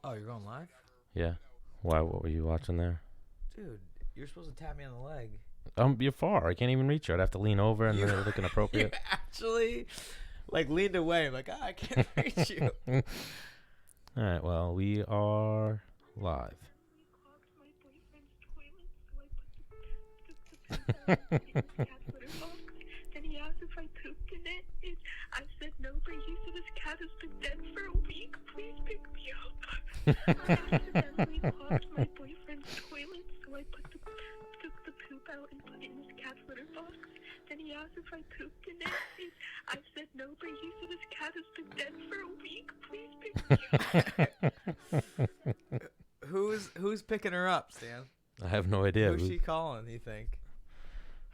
Oh, you're going live? Yeah. Why? What were you watching there? Dude, you're supposed to tap me on the leg. You're far. I can't even reach you. I'd have to lean over and then it would look inappropriate. You actually, leaned away. I'm like, I can't reach you. All right. Well, we are live. Then he asked if I pooped in it, and I said no, but he said his cat has been dead for a week. Please pick me up. I accidentally clogged my boyfriend's toilet, so I took the poop out and put it in his cat's litter box. Then he asked if I pooped in it, and I said no, but he said his cat has been dead for a week. Please pick me up. Who's picking her up, Stan? I have no idea. Who's she calling, you think?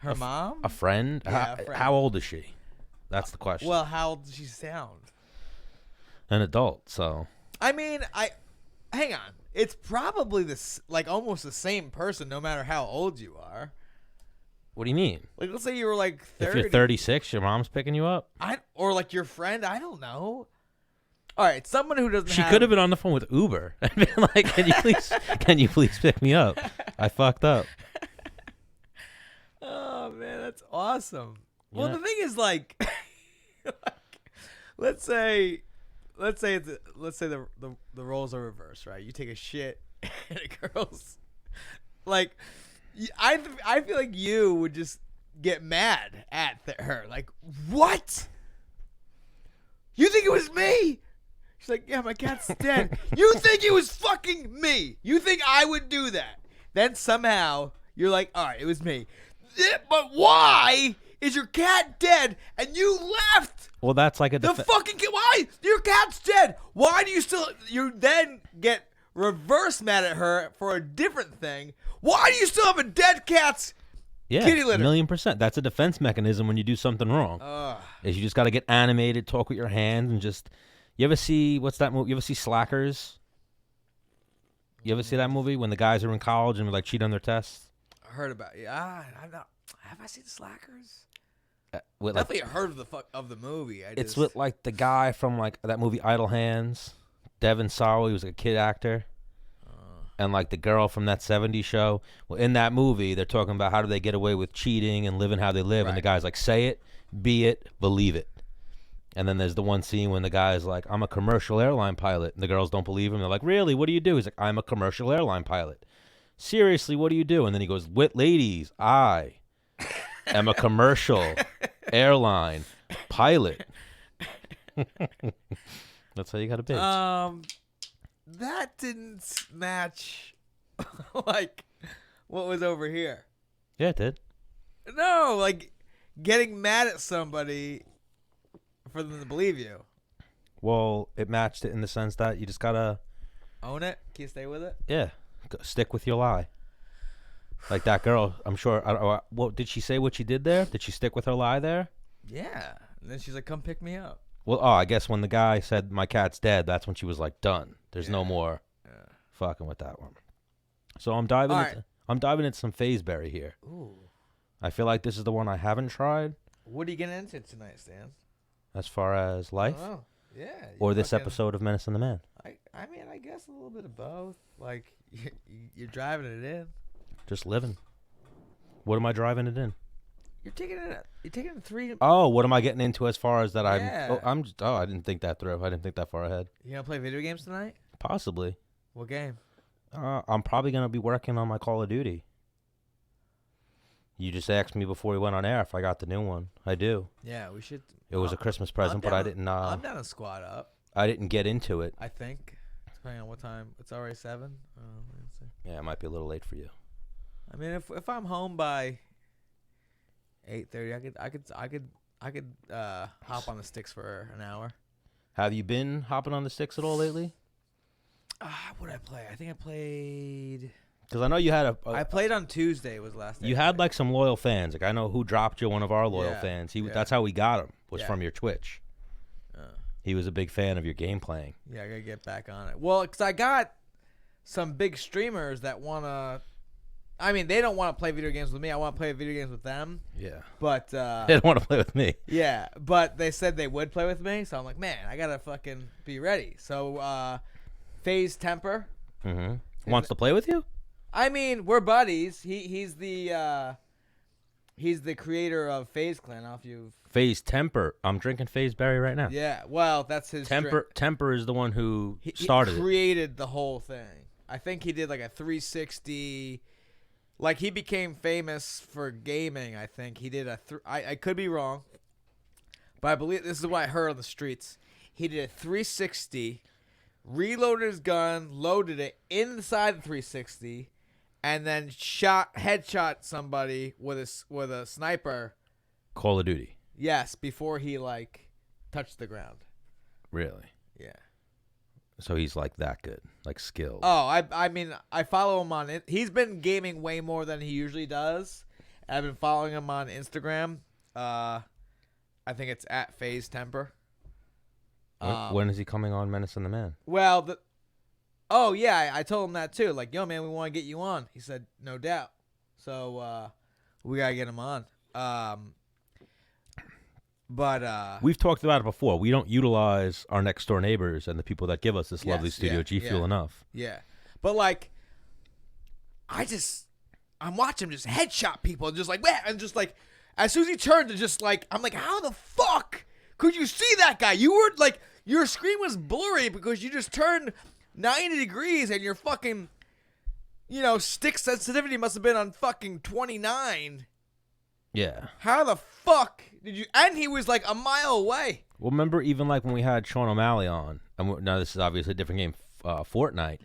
Her mom? A friend? Yeah, a friend. How old is she? That's the question. Well, how old does she sound? An adult, so. I mean, hang on. It's probably almost the same person, no matter how old you are. What do you mean? Like, let's say you were like 30. If you're 36, your mom's picking you up? Or like your friend. I don't know. All right, someone who doesn't. She could have been on the phone with Uber and been like, "Can you please pick me up? I fucked up." Oh man, that's awesome. Yeah. Well, the thing is, let's say the roles are reversed, right? You take a shit, and a girl's like, I feel like you would just get mad at her, like, what? You think it was me? She's like, yeah, my cat's dead. You think it was fucking me? You think I would do that? Then somehow you're like, all right, it was me. But why is your cat dead and you left? Well, that's like The fucking cat. Why? Your cat's dead. Why do you then get reverse mad at her for a different thing? Why do you still have a dead cat's kitty litter? 1,000,000%. That's a defense mechanism when you do something wrong. Is you just got to get animated, talk with your hands, and just. You ever see what's that movie? You ever see Slackers? You ever see that movie when the guys are in college and like cheat on their tests? I heard about it. I'm not. Have I seen Slackers? With Definitely heard of the movie. It's with like the guy from like that movie Idle Hands, Devin Sawa. He was like a kid actor, and like the girl from that '70s show. Well, in that movie, they're talking about how do they get away with cheating and living how they live, Right. and the guy's like, "Say it, be it, believe it." And then there's the one scene when the guy's like, "I'm a commercial airline pilot," and the girls don't believe him. They're like, "Really? What do you do?" He's like, "I'm a commercial airline pilot." "Seriously, what do you do?" And then he goes, ladies, I am a commercial airline pilot." That's how you got a bitch. That didn't match like what was over here. Yeah, it did. No, like getting mad at somebody for them to believe you. Well, it matched it in the sense that you just gotta Own it. Can you stay with it? stick with your lie. Like that girl, I'm sure. What did she say? What she did there? Did she stick with her lie there? Yeah. And then she's like, "Come pick me up." Well, I guess when the guy said my cat's dead, that's when she was like, done. There's no more fucking with that one. So I'm diving. I'm diving into some Fazeberry here. Ooh. I feel like this is the one I haven't tried. What are you getting into tonight, Stan? As far as life, Oh, yeah. or this episode of Menace and the Man. I mean, I guess a little bit of both. Like you're driving it in. Just living. What am I driving it in? You're taking it 3. Oh, what am I getting into as far as that? Yeah. I didn't think that through. I didn't think that far ahead. You gonna play video games tonight? Possibly. What game? I'm probably gonna be working on my Call of Duty. You just asked me before we went on air if I got the new one. I do. Yeah, we should. It was a Christmas present, but I didn't. I'm down to squad up. I didn't get into it. I think, depending on what time. It's already 7. Let's see. Yeah, it might be a little late for you. I mean, if I'm home by 8:30, I could hop on the sticks for an hour. Have you been hopping on the sticks at all lately? What did I play? I think I played. Because I know you had I played on Tuesday. Was last. You had like some loyal fans. Like I know who dropped you. One of our loyal fans. That's how we got him. Was from your Twitch. He was a big fan of your game playing. Yeah, I gotta get back on it. Well, because I got some big streamers that wanna. I mean, they don't want to play video games with me. I want to play video games with them. Yeah. But they don't want to play with me. Yeah, but they said they would play with me, so I'm like, man, I gotta fucking be ready. So FaZe Temper. Wants to play with you? I mean, we're buddies. He's the creator of FaZe Clan. Off you. FaZe Temper. I'm drinking FaZe Berry right now. Yeah. Well, that's his Temper is the one who he started created the whole thing. I think he did like a 360. Like he became famous for gaming. I think he did I could be wrong, but I believe this is what I heard on the streets. He did a 360, reloaded his gun, loaded it inside the 360, and then headshot somebody with a sniper. Call of Duty. Yes, before he like touched the ground. Really? Yeah. So he's like that good, like skilled. Oh, I mean, I follow him on it. He's been gaming way more than he usually does. I've been following him on Instagram. I think it's at FaZe Temper. When is he coming on Menace and the Man? Well, oh yeah, I told him that too. Like, yo, man, we want to get you on. He said, no doubt. So we gotta get him on. But we've talked about it before. We don't utilize our next door neighbors and the people that give us this lovely studio G Fuel enough. Yeah, but like, I'm watching him just headshot people, and just like, and just like, as soon as he turned to just like, I'm like, how the fuck could you see that guy? You were like, your screen was blurry because you just turned 90 degrees, and your fucking, stick sensitivity must have been on fucking 29. Yeah. How the fuck did you? And he was like a mile away. Well, remember even like when we had Sean O'Malley on, and now this is obviously a different game, Fortnite,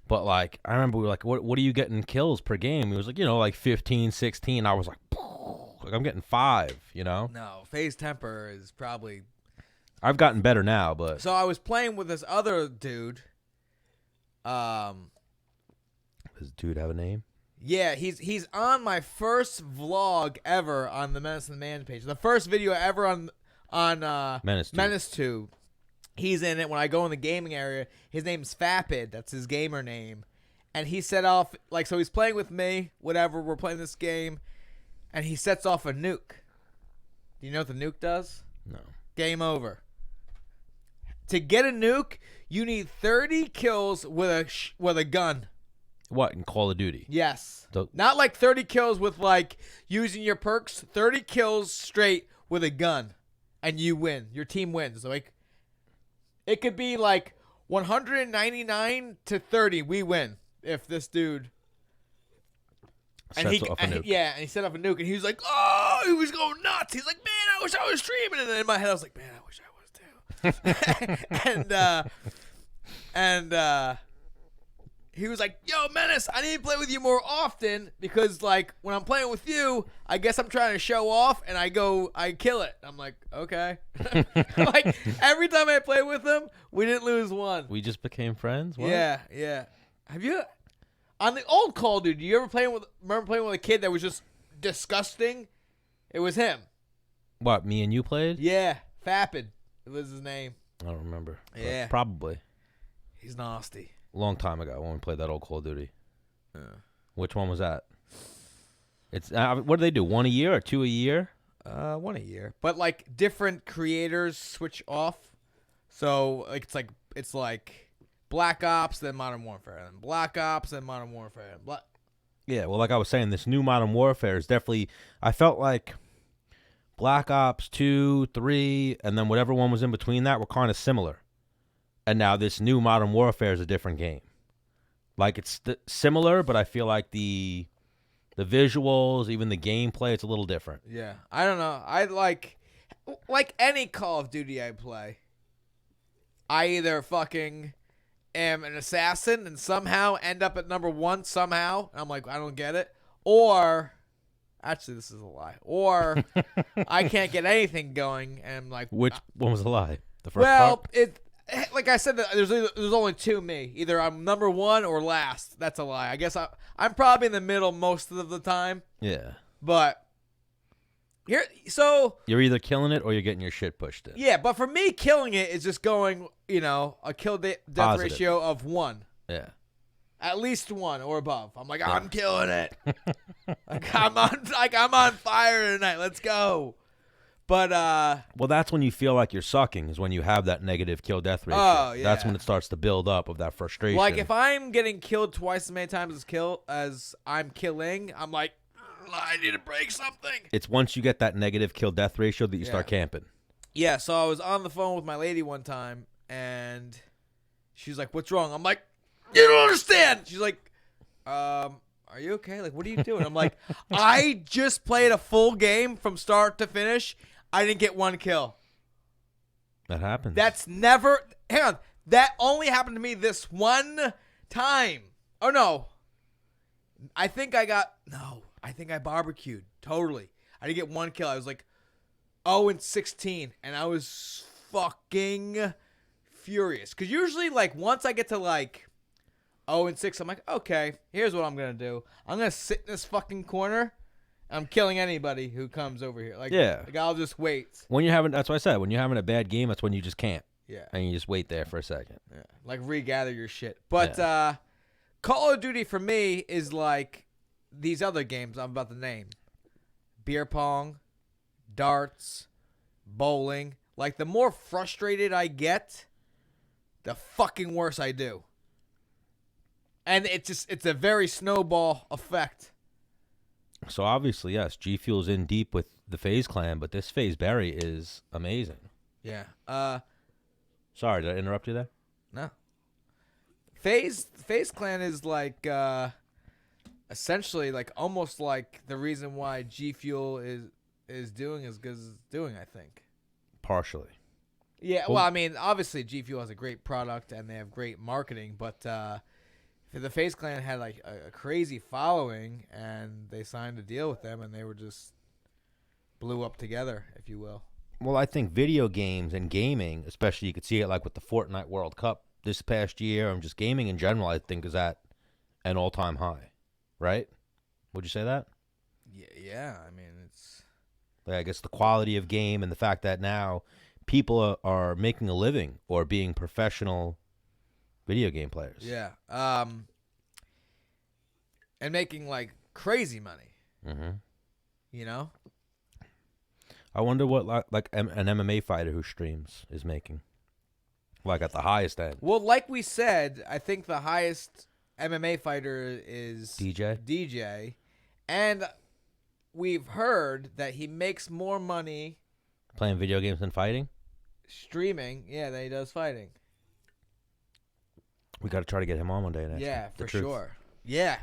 but like I remember we were like, what are you getting kills per game? He was like, like 15, 16. I was like I'm getting 5, No, FaZe Temper is probably. I've gotten better now, but. So I was playing with this other dude. Does the dude have a name? Yeah, he's on my first vlog ever on the Menace and The Man page. The first video ever on Menace 2. He's in it when I go in the gaming area. His name's Fapid. That's his gamer name. And he set off, like, so he's playing with me, whatever, we're playing this game, and he sets off a nuke. Do you know what the nuke does? No. Game over. To get a nuke, you need 30 kills with a gun. What, in Call of Duty? Yes. Not like 30 kills with like using your perks. 30 kills straight with a gun, and you win. Your team wins. Like, it could be like 199 to 30. We win if this dude. And he set up a nuke, and he was like, "Oh, he was going nuts." He's like, "Man, I wish I was streaming." And then in my head, I was like, "Man, I wish I was too." and he was like, "Yo, Menace, I need to play with you more often because, like, when I'm playing with you, I guess I'm trying to show off, and I kill it." I'm like, "Okay." Like, every time I play with him, we didn't lose one. We just became friends? What? Yeah. Have you, on the old Call, dude, remember playing with a kid that was just disgusting? It was him. What, me and you played? Yeah, Fapid. It was his name. I don't remember. Yeah. Probably. He's nasty. Long time ago when we played that old Call of Duty. Yeah. Which one was that? It's what do they do? 1 a year or 2 a year? 1 a year. But like different creators switch off. So like it's like Black Ops, then Modern Warfare, then Black Ops, then Modern Warfare. Yeah, well, like I was saying, this new Modern Warfare is definitely. I felt like Black Ops 2, 3, and then whatever one was in between that were kind of similar. And now this new Modern Warfare is a different game. Like, it's similar, but I feel like the visuals, even the gameplay, it's a little different. Yeah. I don't know. I like any Call of Duty I play, I either fucking am an assassin and somehow end up at number 1 somehow. And I'm like, I don't get it. Or, actually, this is a lie. Or I can't get anything going and I'm like. Which one was a lie? The first part? Like I said, there's only 2 me. Either I'm number 1 or last. That's a lie. I guess I'm probably in the middle most of the time. Yeah. But you're either killing it or you're getting your shit pushed in. Yeah, but for me, killing it is just going, a kill death ratio of 1. Yeah. At least 1 or above. I'm like, I'm killing it. I'm on fire tonight. Let's go. But Well, that's when you feel like you're sucking, is when you have that negative kill-death ratio. Oh, yeah. That's when it starts to build up of that frustration. like if I'm getting killed twice as many times as I'm killing, I'm like, I need to break something. It's once you get that negative kill-death ratio that you start camping. Yeah, so I was on the phone with my lady one time, and she's like, "What's wrong?" I'm like, "You don't understand." She's like, "Are you okay? Like, what are you doing?" I'm like, "I just played a full game from start to finish. I didn't get one kill. That happens. That's never. Hang on, that only happened to me this one time. Oh no, I think I barbecued totally. I didn't get one kill. I was like 0-16, and I was fucking furious. Because usually, like, once I get to, like, 0-6, I'm like, okay, here's what I'm going to do. I'm going to sit in this fucking corner. I'm killing anybody who comes over here. Like, I'll just wait. When you're having, that's what I said. When you're having a bad game, that's when you just camp. Yeah. And you just wait there for a second. Yeah. Like, regather your shit. But Call of Duty for me is like these other games I'm about to name. Beer pong, darts, bowling. Like, the more frustrated I get, the fucking worse I do. And it's a very snowball effect. So obviously, yes, G Fuel's in deep with the FaZe clan, but this FaZe Berry is amazing. Yeah. Sorry, did I interrupt you there? No. FaZe clan is like essentially like almost like the reason why G Fuel is doing as good as it's doing, I think. Partially. Yeah, well, I mean, obviously G Fuel has a great product and they have great marketing, but the FaZe clan had like a crazy following, and they signed a deal with them, and they were just blew up together, if you will. Well, I think video games and gaming, especially you could see it like with the Fortnite World Cup this past year, and just gaming in general, I think is at an all-time high, right? Would you say that? Yeah. I mean, it's... I guess the quality of game and the fact that now people are making a living or being professional video game players. Yeah. And making, like, crazy money. Mm-hmm. You know? I wonder what like an MMA fighter who streams is making. Like at the highest end. Well, like we said, I think the highest MMA fighter is DJ. And we've heard that he makes more money playing video games than fighting? Streaming, than he does fighting. We got to try to get him on one day. Yeah, for sure. Yeah.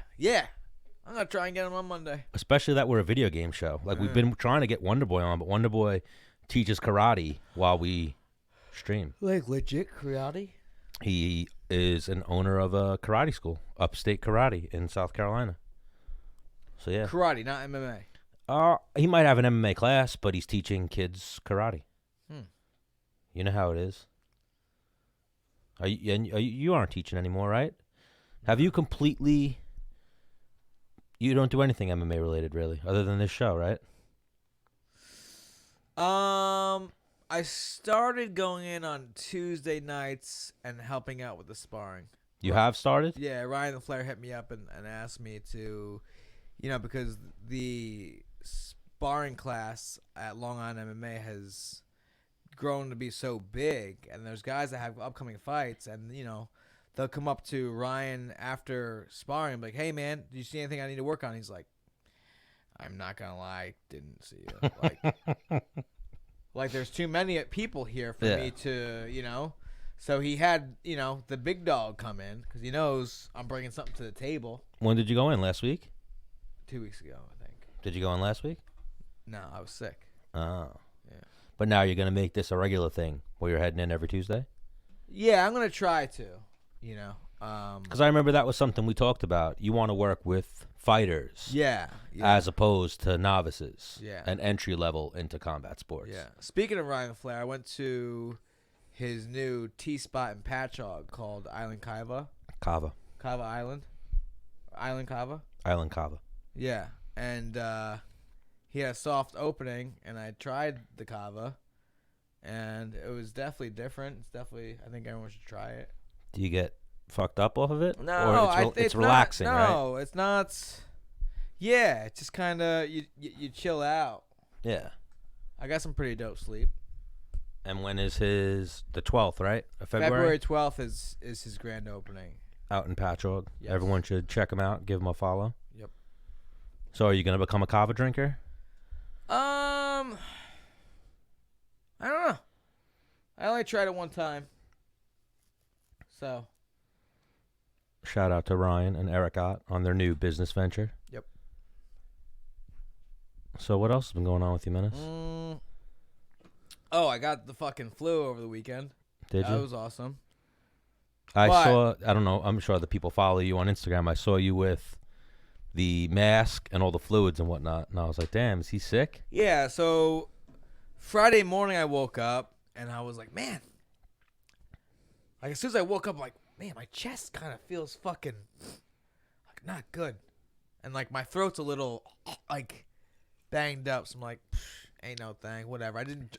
I'm going to try and get him on Monday. Especially that we're a video game show. Like, we've been trying to get Wonderboy on, but Wonderboy teaches karate while we stream. Like, legit karate? He is an owner of a karate school, Upstate Karate in South Carolina. So, yeah. Karate, not MMA. He might have an MMA class, but he's teaching kids karate. You know how it is. You aren't teaching anymore, right? Have you completely... You don't do anything MMA related, really, other than this show, right? I started going in on Tuesday nights and helping out with the sparring. You have started? Yeah, Ryan the Flair hit me up and asked me to, because the sparring class at Long Island MMA has grown to be so big, and there's guys that have upcoming fights, and, they'll come up to Ryan after sparring, like, "Hey, man, do you see anything I need to work on?" He's like, "I'm not going to lie, didn't see it." Like, there's too many people here for me to, So he had, the big dog come in because he knows I'm bringing something to the table. When did you go in? Last week? 2 weeks ago, I think. Did you go in last week? No, I was sick. Oh. Yeah. But now you're going to make this a regular thing where you're heading in every Tuesday? Yeah, I'm going to try to. Because I remember that was something we talked about. You want to work with fighters, as opposed to novices, and entry level into combat sports. Yeah. Speaking of Ryan Flair, I went to his new T-spot in Patchogue called Island Kava. Kava Island. Island Kava. Island Kava. Yeah, and he had a soft opening, and I tried the Kava, and it was definitely different. It's definitely, I think everyone should try it. Do you get fucked up off of it? No, or it's relaxing, right? No, it's not. Yeah, it's just kind of you chill out. Yeah. I got some pretty dope sleep. And when is the 12th, right? Of February 12th is his grand opening. Out in Patchogue. Yes. Everyone should check him out. Give him a follow. Yep. So are you going to become a kava drinker? I don't know. I only tried it one time. So. Shout out to Ryan and Eric Ott on their new business venture. Yep. So what else has been going on with you, Menace? Oh, I got the fucking flu over the weekend. Did you? That was awesome. I saw, I don't know, I'm sure the people follow you on Instagram. I saw you with the mask and all the fluids and whatnot. And I was like, damn, is he sick? Yeah, so Friday morning I woke up and I was like, man. Like as soon as I woke up, I'm like, man, my chest kind of feels fucking like not good. And like my throat's a little like banged up. So I'm like, ain't no thing, whatever. I didn't,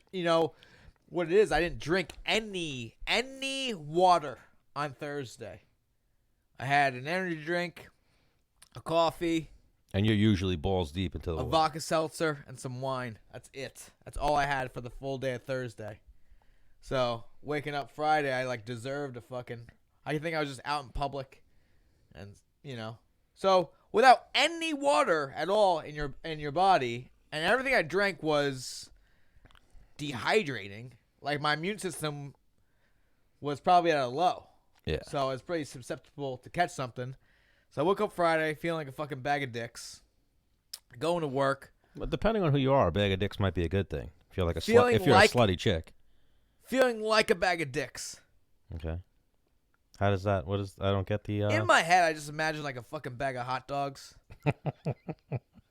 what it is, I didn't drink any water on Thursday. I had an energy drink, a coffee, And you're usually balls deep into the a water. vodka seltzer, and some wine. That's it. That's all I had for the full day of Thursday. So waking up Friday, I like deserved a fucking. I think I was just out in public, and So without any water at all in your body, and everything I drank was dehydrating. Like my immune system was probably at a low. Yeah. So it's pretty susceptible to catch something. So I woke up Friday feeling like a fucking bag of dicks. Going to work. But depending on who you are, a bag of dicks might be a good thing. If you're like if you're Feeling a slutty chick. Feeling like a bag of dicks. Okay. How does that? I don't get the. In my head, I just imagine like a fucking bag of hot dogs.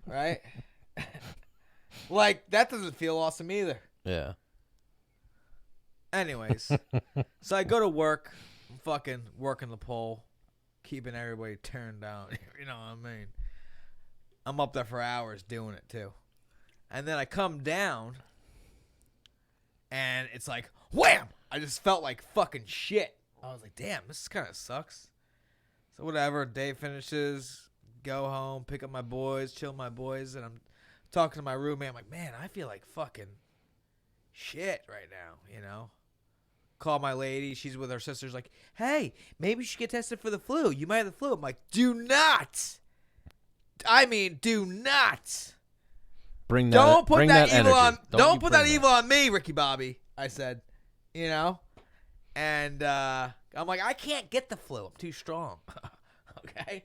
Right? Like, that doesn't feel awesome either. Yeah. Anyways, so I go to work. I'm fucking working the pole. Keeping everybody turned down. You know what I mean? I'm up there for hours doing it, too. And then I come down. And it's like, wham! I just felt like fucking shit. I was like, damn, this kind of sucks. So whatever, day finishes, go home, pick up my boys, chill with my boys, and I'm talking to my roommate. I'm like, man, I feel like fucking shit right now, Call my lady. She's with her sisters like, hey, maybe you should get tested for the flu. You might have the flu. I'm like, do not. Bring that. Don't put bring that that evil energy. on. Don't you put bring that evil on me, Ricky Bobby. I said, and I'm like, I can't get the flu. I'm too strong. Okay.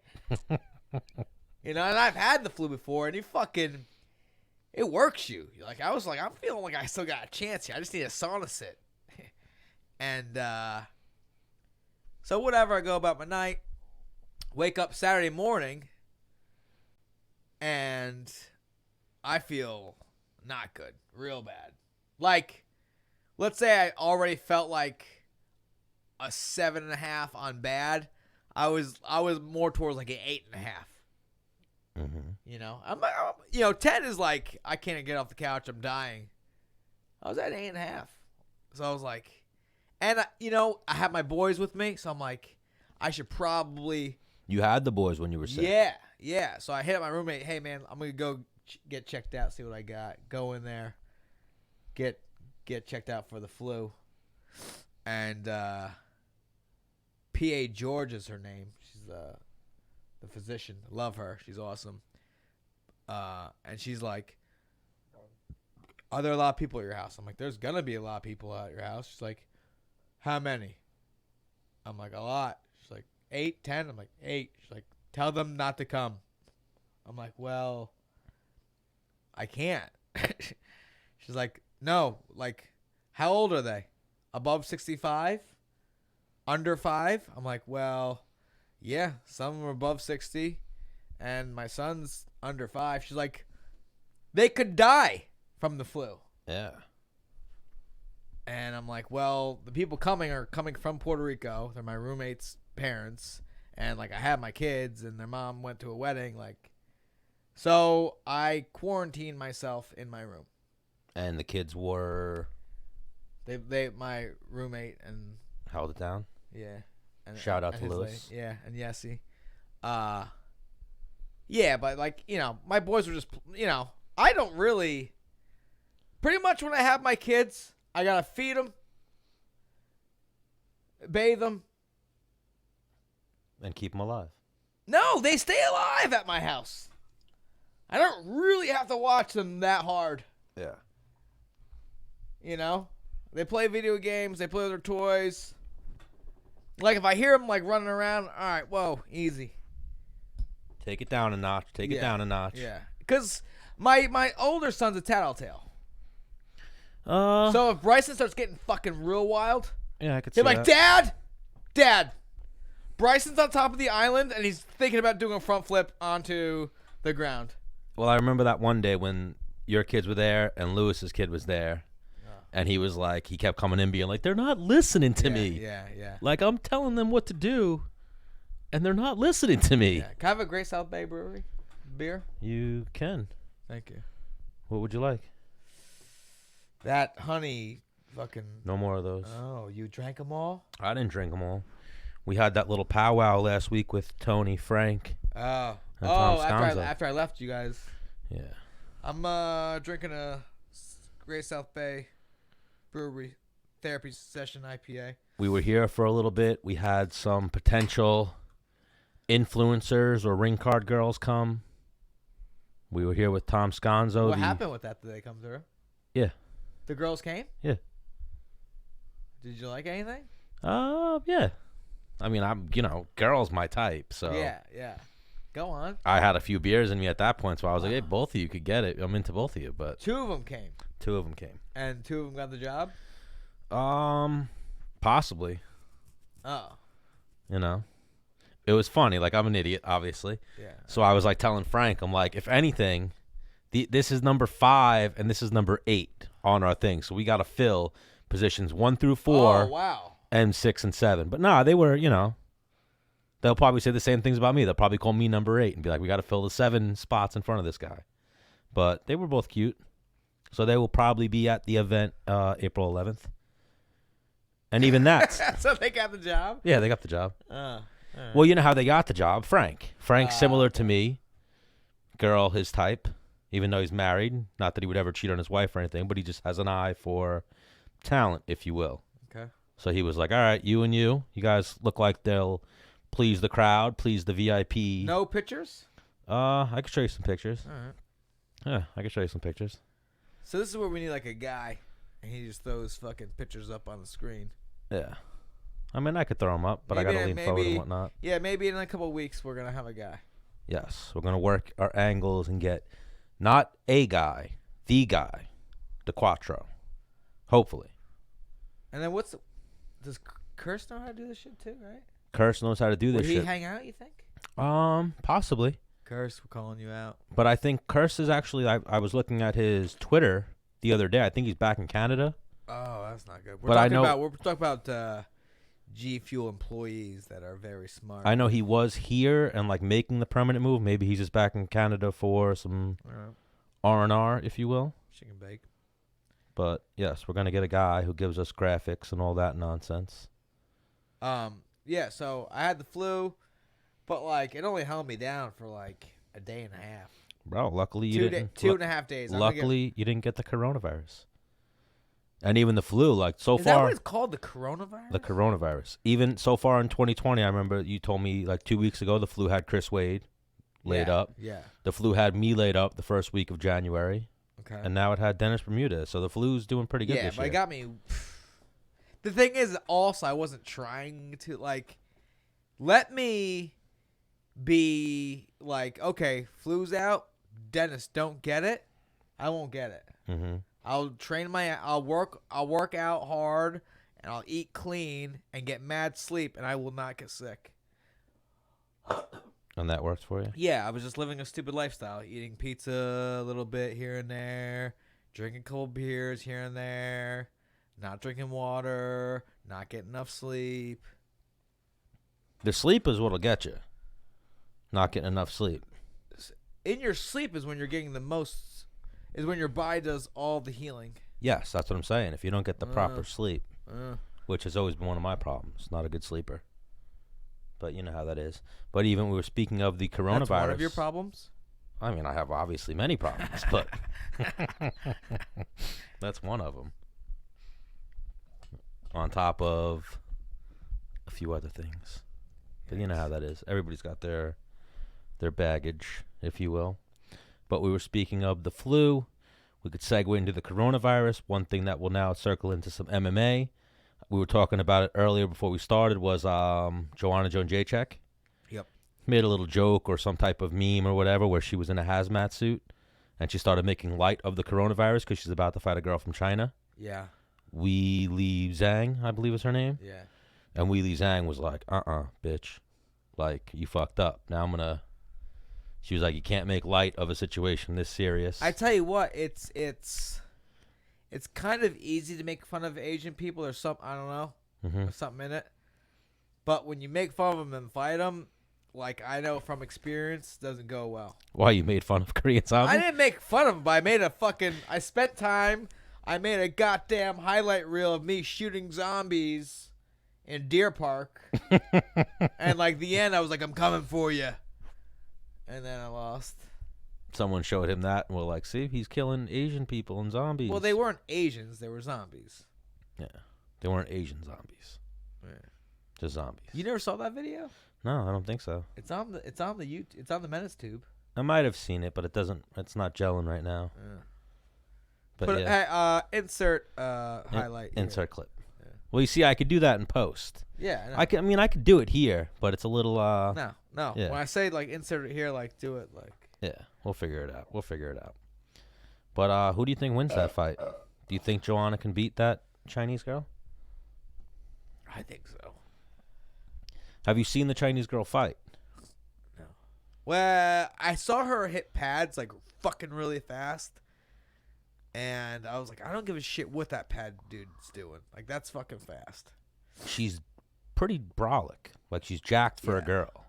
And I've had the flu before, and it works you. Like I was like, I'm feeling like I still got a chance here. I just need a sauna sit. And so whatever, I go about my night. Wake up Saturday morning, and I feel not good, real bad. Like, let's say I already felt like a 7.5 on bad. I was more towards like an 8.5. Mm-hmm. 10 is like I can't get off the couch. I'm dying. I was at 8.5, so I was like, and I have my boys with me, so I'm like, I should probably. You had the boys when you were sick. Yeah. So I hit up my roommate. Hey man, I'm gonna go get checked out, see what I got. Go in there, get checked out for the flu, and P.A. George is her name. She's the physician. Love her. She's awesome. And she's like, are there a lot of people at your house? I'm like, there's gonna be a lot of people at your house. She's like, how many? I'm like, a lot. She's like, 8, 10? I'm like, 8. She's like, tell them not to come. I'm like, well, I can't. She's like, no, like, how old are they? Above 65? Under 5? I'm like, well, yeah, some of them are above 60, and my son's under 5. She's like, they could die from the flu. Yeah. And I'm like, well, the people coming are coming from Puerto Rico. They're my roommate's parents. And, like, I have my kids, and their mom went to a wedding. Like, so I quarantined myself in my room. And the kids were. My roommate and. Held it down? Yeah. And, Shout out and to his Lewis. lady. Yeah, and Yessie. Yeah, but, like, my boys were just, I don't really. Pretty much when I have my kids, I gotta feed them, bathe them. And keep them alive. No, they stay alive at my house. I don't really have to watch them that hard. Yeah. You know? They play video games. They play with their toys. Like, if I hear them, like, running around, all right, whoa, easy. Take it down a notch. Take it down a notch. Yeah. Because my older son's a tattletale. So if Bryson starts getting fucking real wild, yeah, I could see he's like, Dad, Bryson's on top of the island, and he's thinking about doing a front flip onto the ground. Well, I remember that one day when your kids were there and Lewis's kid was there. And he was like, he kept coming in being like, they're not listening to me. Yeah. Like, I'm telling them what to do, and they're not listening to me. Yeah. Can I have a Great South Bay Brewery beer? You can. Thank you. What would you like? That honey fucking... No more of those. Oh, you drank them all? I didn't drink them all. We had that little powwow last week with Tony, Frank. Oh, Tom after I left you guys. Yeah. I'm drinking a Great South Bay Brewery Therapy Session IPA. We were here for a little bit. We had some potential influencers or ring card girls come. We were here with Tom Sconzo. What happened with that? Did they come through? Yeah. The girls came? Yeah. Did you like anything? Yeah. I mean, girls my type, so. Yeah. Go on. I had a few beers in me at that point, so I was like, hey, both of you could get it. I'm into both of you, but. Two of them came. And two of them got the job? Possibly. Oh. It was funny. Like, I'm an idiot, obviously. Yeah. So I was like telling Frank, I'm like, if anything, this is number 5 and this is number 8 on our thing. So we got to fill positions 1 through 4. Oh, wow. And 6 and 7. But nah, they were, they'll probably say the same things about me. They'll probably call me number 8 and be like, we got to fill the 7 spots in front of this guy. But they were both cute. So they will probably be at the event April 11th. And even that's... So they got the job? Yeah, they got the job. Right. Well, you know how they got the job? Frank's similar to me. Girl, his type. Even though he's married. Not that he would ever cheat on his wife or anything, but he just has an eye for talent, if you will. Okay. So he was like, all right, you guys look like they'll please the crowd, please the VIP. No pictures? I can show you some pictures. All right. Yeah, I can show you some pictures. So this is where we need like a guy, and he just throws fucking pictures up on the screen. Yeah. I mean, I could throw them up, but maybe, I got to lean forward and whatnot. Yeah, maybe in a couple of weeks we're going to have a guy. Yes, we're going to work our angles and get not a guy, the guy, the Quattro. Hopefully. And then does Curse know how to do this shit too, right? Curse knows how to do this shit. Would he hang out, you think? Possibly. Curse, we're calling you out. But I think Curse is actually, I was looking at his Twitter the other day. I think he's back in Canada. Oh, that's not good. We're talking about G Fuel employees that are very smart. I know he was here and like making the permanent move. Maybe he's just back in Canada for some R&R, if you will. Chicken bake. But yes, we're gonna get a guy who gives us graphics and all that nonsense. Yeah. So I had the flu, but like it only held me down for like a day and a half. Bro, luckily you didn't. 2.5 days. Luckily you didn't get the coronavirus. And even the flu, like so far. Is that what it's called, the coronavirus? The coronavirus. Even so far in 2020, I remember you told me like 2 weeks ago the flu had Chris Wade laid up. Yeah. The flu had me laid up the first week of January. Okay. And now it had Dennis Bermuda. So the flu's doing pretty good this year. Yeah, but it got me. The thing is, also, I wasn't trying to, like, let me be like, okay, flu's out. Dennis, don't get it. I won't get it. Mm-hmm. I'll work out hard, and I'll eat clean and get mad sleep, and I will not get sick. And that works for you? Yeah, I was just living a stupid lifestyle, eating pizza a little bit here and there, drinking a couple beers here and there, not drinking water, not getting enough sleep. The sleep is what'll get you. Not getting enough sleep. In your sleep is when you're getting the most, is when your body does all the healing. Yes, that's what I'm saying. If you don't get the proper sleep, which has always been one of my problems, not a good sleeper. But you know how that is. But even we were speaking of the coronavirus. That's one of your problems? I mean, I have obviously many problems, but that's one of them. On top of a few other things. But you know how that is. Everybody's got their baggage, if you will. But we were speaking of the flu. We could segue into the coronavirus. One thing that will now circle into some MMA. We were talking about it earlier before we started was Joanna Jędrzejczyk. Yep. Made a little joke or some type of meme or whatever where she was in a hazmat suit and she started making light of the coronavirus because she's about to fight a girl from China. Yeah. Wei Li Zhang, I believe is her name. Yeah. And Wei Li Zhang was like, bitch. Like, you fucked up. Now I'm going to... She was like, you can't make light of a situation this serious. I tell you what, it's kind of easy to make fun of Asian people or something. I don't know. Or something in it. But when you make fun of them and fight them, like I know from experience, doesn't go well. Why, you made fun of Korean zombies? I didn't make fun of them, but I spent time. I made a goddamn highlight reel of me shooting zombies in Deer Park. And like the end, I was like, I'm coming for you. And then I lost. Someone showed him that and we're like, see, he's killing Asian people and zombies. Well, they weren't Asians. They were zombies. Yeah. They weren't Asian zombies. Yeah. Just zombies. You never saw that video? No, I don't think so. It's on the Menace tube. I might have seen it, but it's not gelling right now. Yeah. But yeah. Insert highlight. Insert clip. Yeah. Well, you see, I could do that in post. Yeah. I could do it here, but it's a little No. Yeah. When I say like insert it here, like do it like. Yeah, we'll figure it out. But who do you think wins that fight? Do you think Joanna can beat that Chinese girl? I think so. Have you seen the Chinese girl fight? No. Well, I saw her hit pads like fucking really fast. And I was like, I don't give a shit what that pad dude's doing. Like, that's fucking fast. She's pretty brolic. Like, she's jacked for a girl.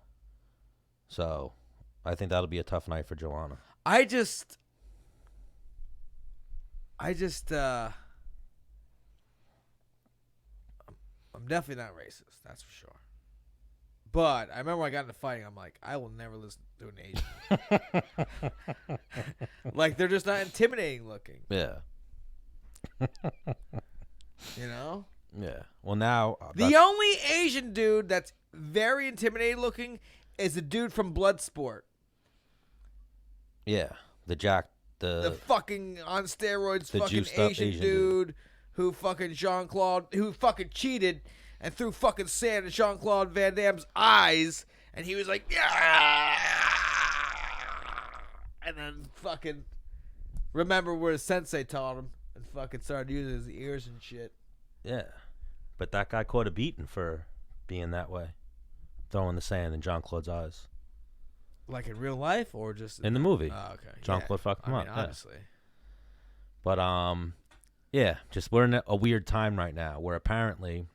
So, I think that'll be a tough night for Joanna. I'm definitely not racist, that's for sure. But I remember when I got into fighting, I'm like, I will never listen to an Asian. Like, they're just not intimidating looking. Yeah. You know? Yeah. Well, now... the only Asian dude that's very intimidating looking is a dude from Bloodsport. Yeah. The fucking on steroids fucking Asian Asian dude who fucking who fucking cheated and threw fucking sand in Jean-Claude Van Damme's eyes, and he was like, yeah, and then fucking remember where his sensei taught him and fucking started using his ears and shit. Yeah. But that guy caught a beating for being that way. Throwing the sand in Jean-Claude's eyes. Like in real life or just in the movie? Oh, okay. Jean-Claude fucked him up. Obviously. Yeah. But yeah, just we're in a weird time right now where apparently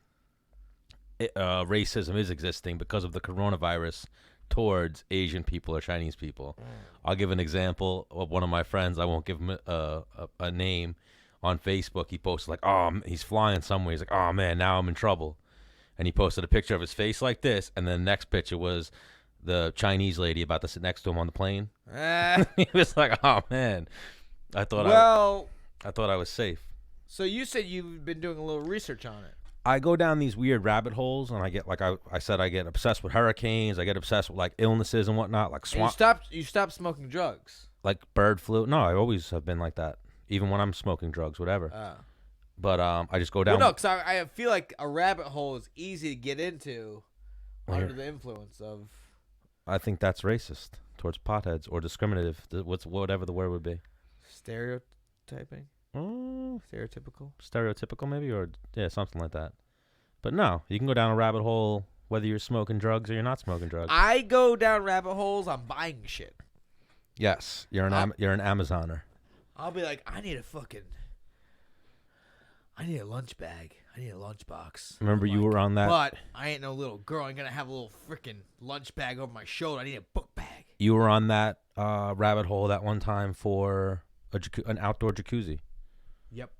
racism is existing because of the coronavirus towards Asian people or Chinese people. I'll give an example of one of my friends. I won't give him a name. On Facebook, he posted like, "Oh, he's flying somewhere." He's like, "Oh man, now I'm in trouble," and he posted a picture of his face like this, and then the next picture was the Chinese lady about to sit next to him on the plane. He was like, "Oh man, I thought I was safe." So you said you've been doing a little research on it. I go down these weird rabbit holes, and I get like I said, I get obsessed with hurricanes. I get obsessed with like illnesses and whatnot, like swamp. You stopped smoking drugs, like bird flu. No, I always have been like that. Even when I'm smoking drugs, whatever. But I just go down. Well, no, because I feel like a rabbit hole is easy to get into under the influence of. I think that's racist towards potheads or discriminative. Whatever the word would be. Stereotyping? Stereotypical? Stereotypical, maybe? Or, yeah, something like that. But no, you can go down a rabbit hole whether you're smoking drugs or you're not smoking drugs. I go down rabbit holes. I'm buying shit. Yes, you're an Amazoner. I'll be like, I need a lunch bag. I need a lunch box. Remember you were on that? But I ain't no little girl. I'm going to have a little freaking lunch bag over my shoulder. I need a book bag. You were on that rabbit hole that one time for an outdoor jacuzzi. Yep.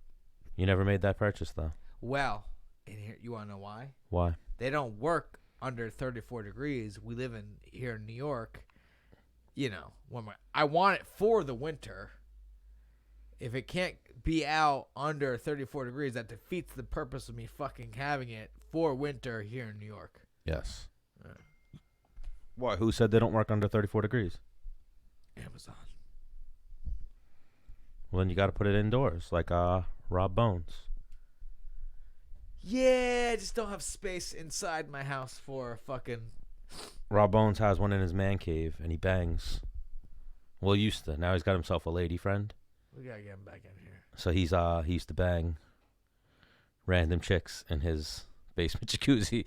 You never made that purchase, though. Well, and here, you want to know why? Why? They don't work under 34 degrees. We live here in New York. I want it for the winter. If it can't be out under 34 degrees, that defeats the purpose of me fucking having it for winter here in New York. Yes. Why? Who said they don't work under 34 degrees? Amazon. Well, then you got to put it indoors, like Rob Bones. Yeah, I just don't have space inside my house for fucking... Rob Bones has one in his man cave, and he bangs. Well, he used to. Now he's got himself a lady friend. We gotta get him back in here. So he used to bang random chicks in his basement jacuzzi.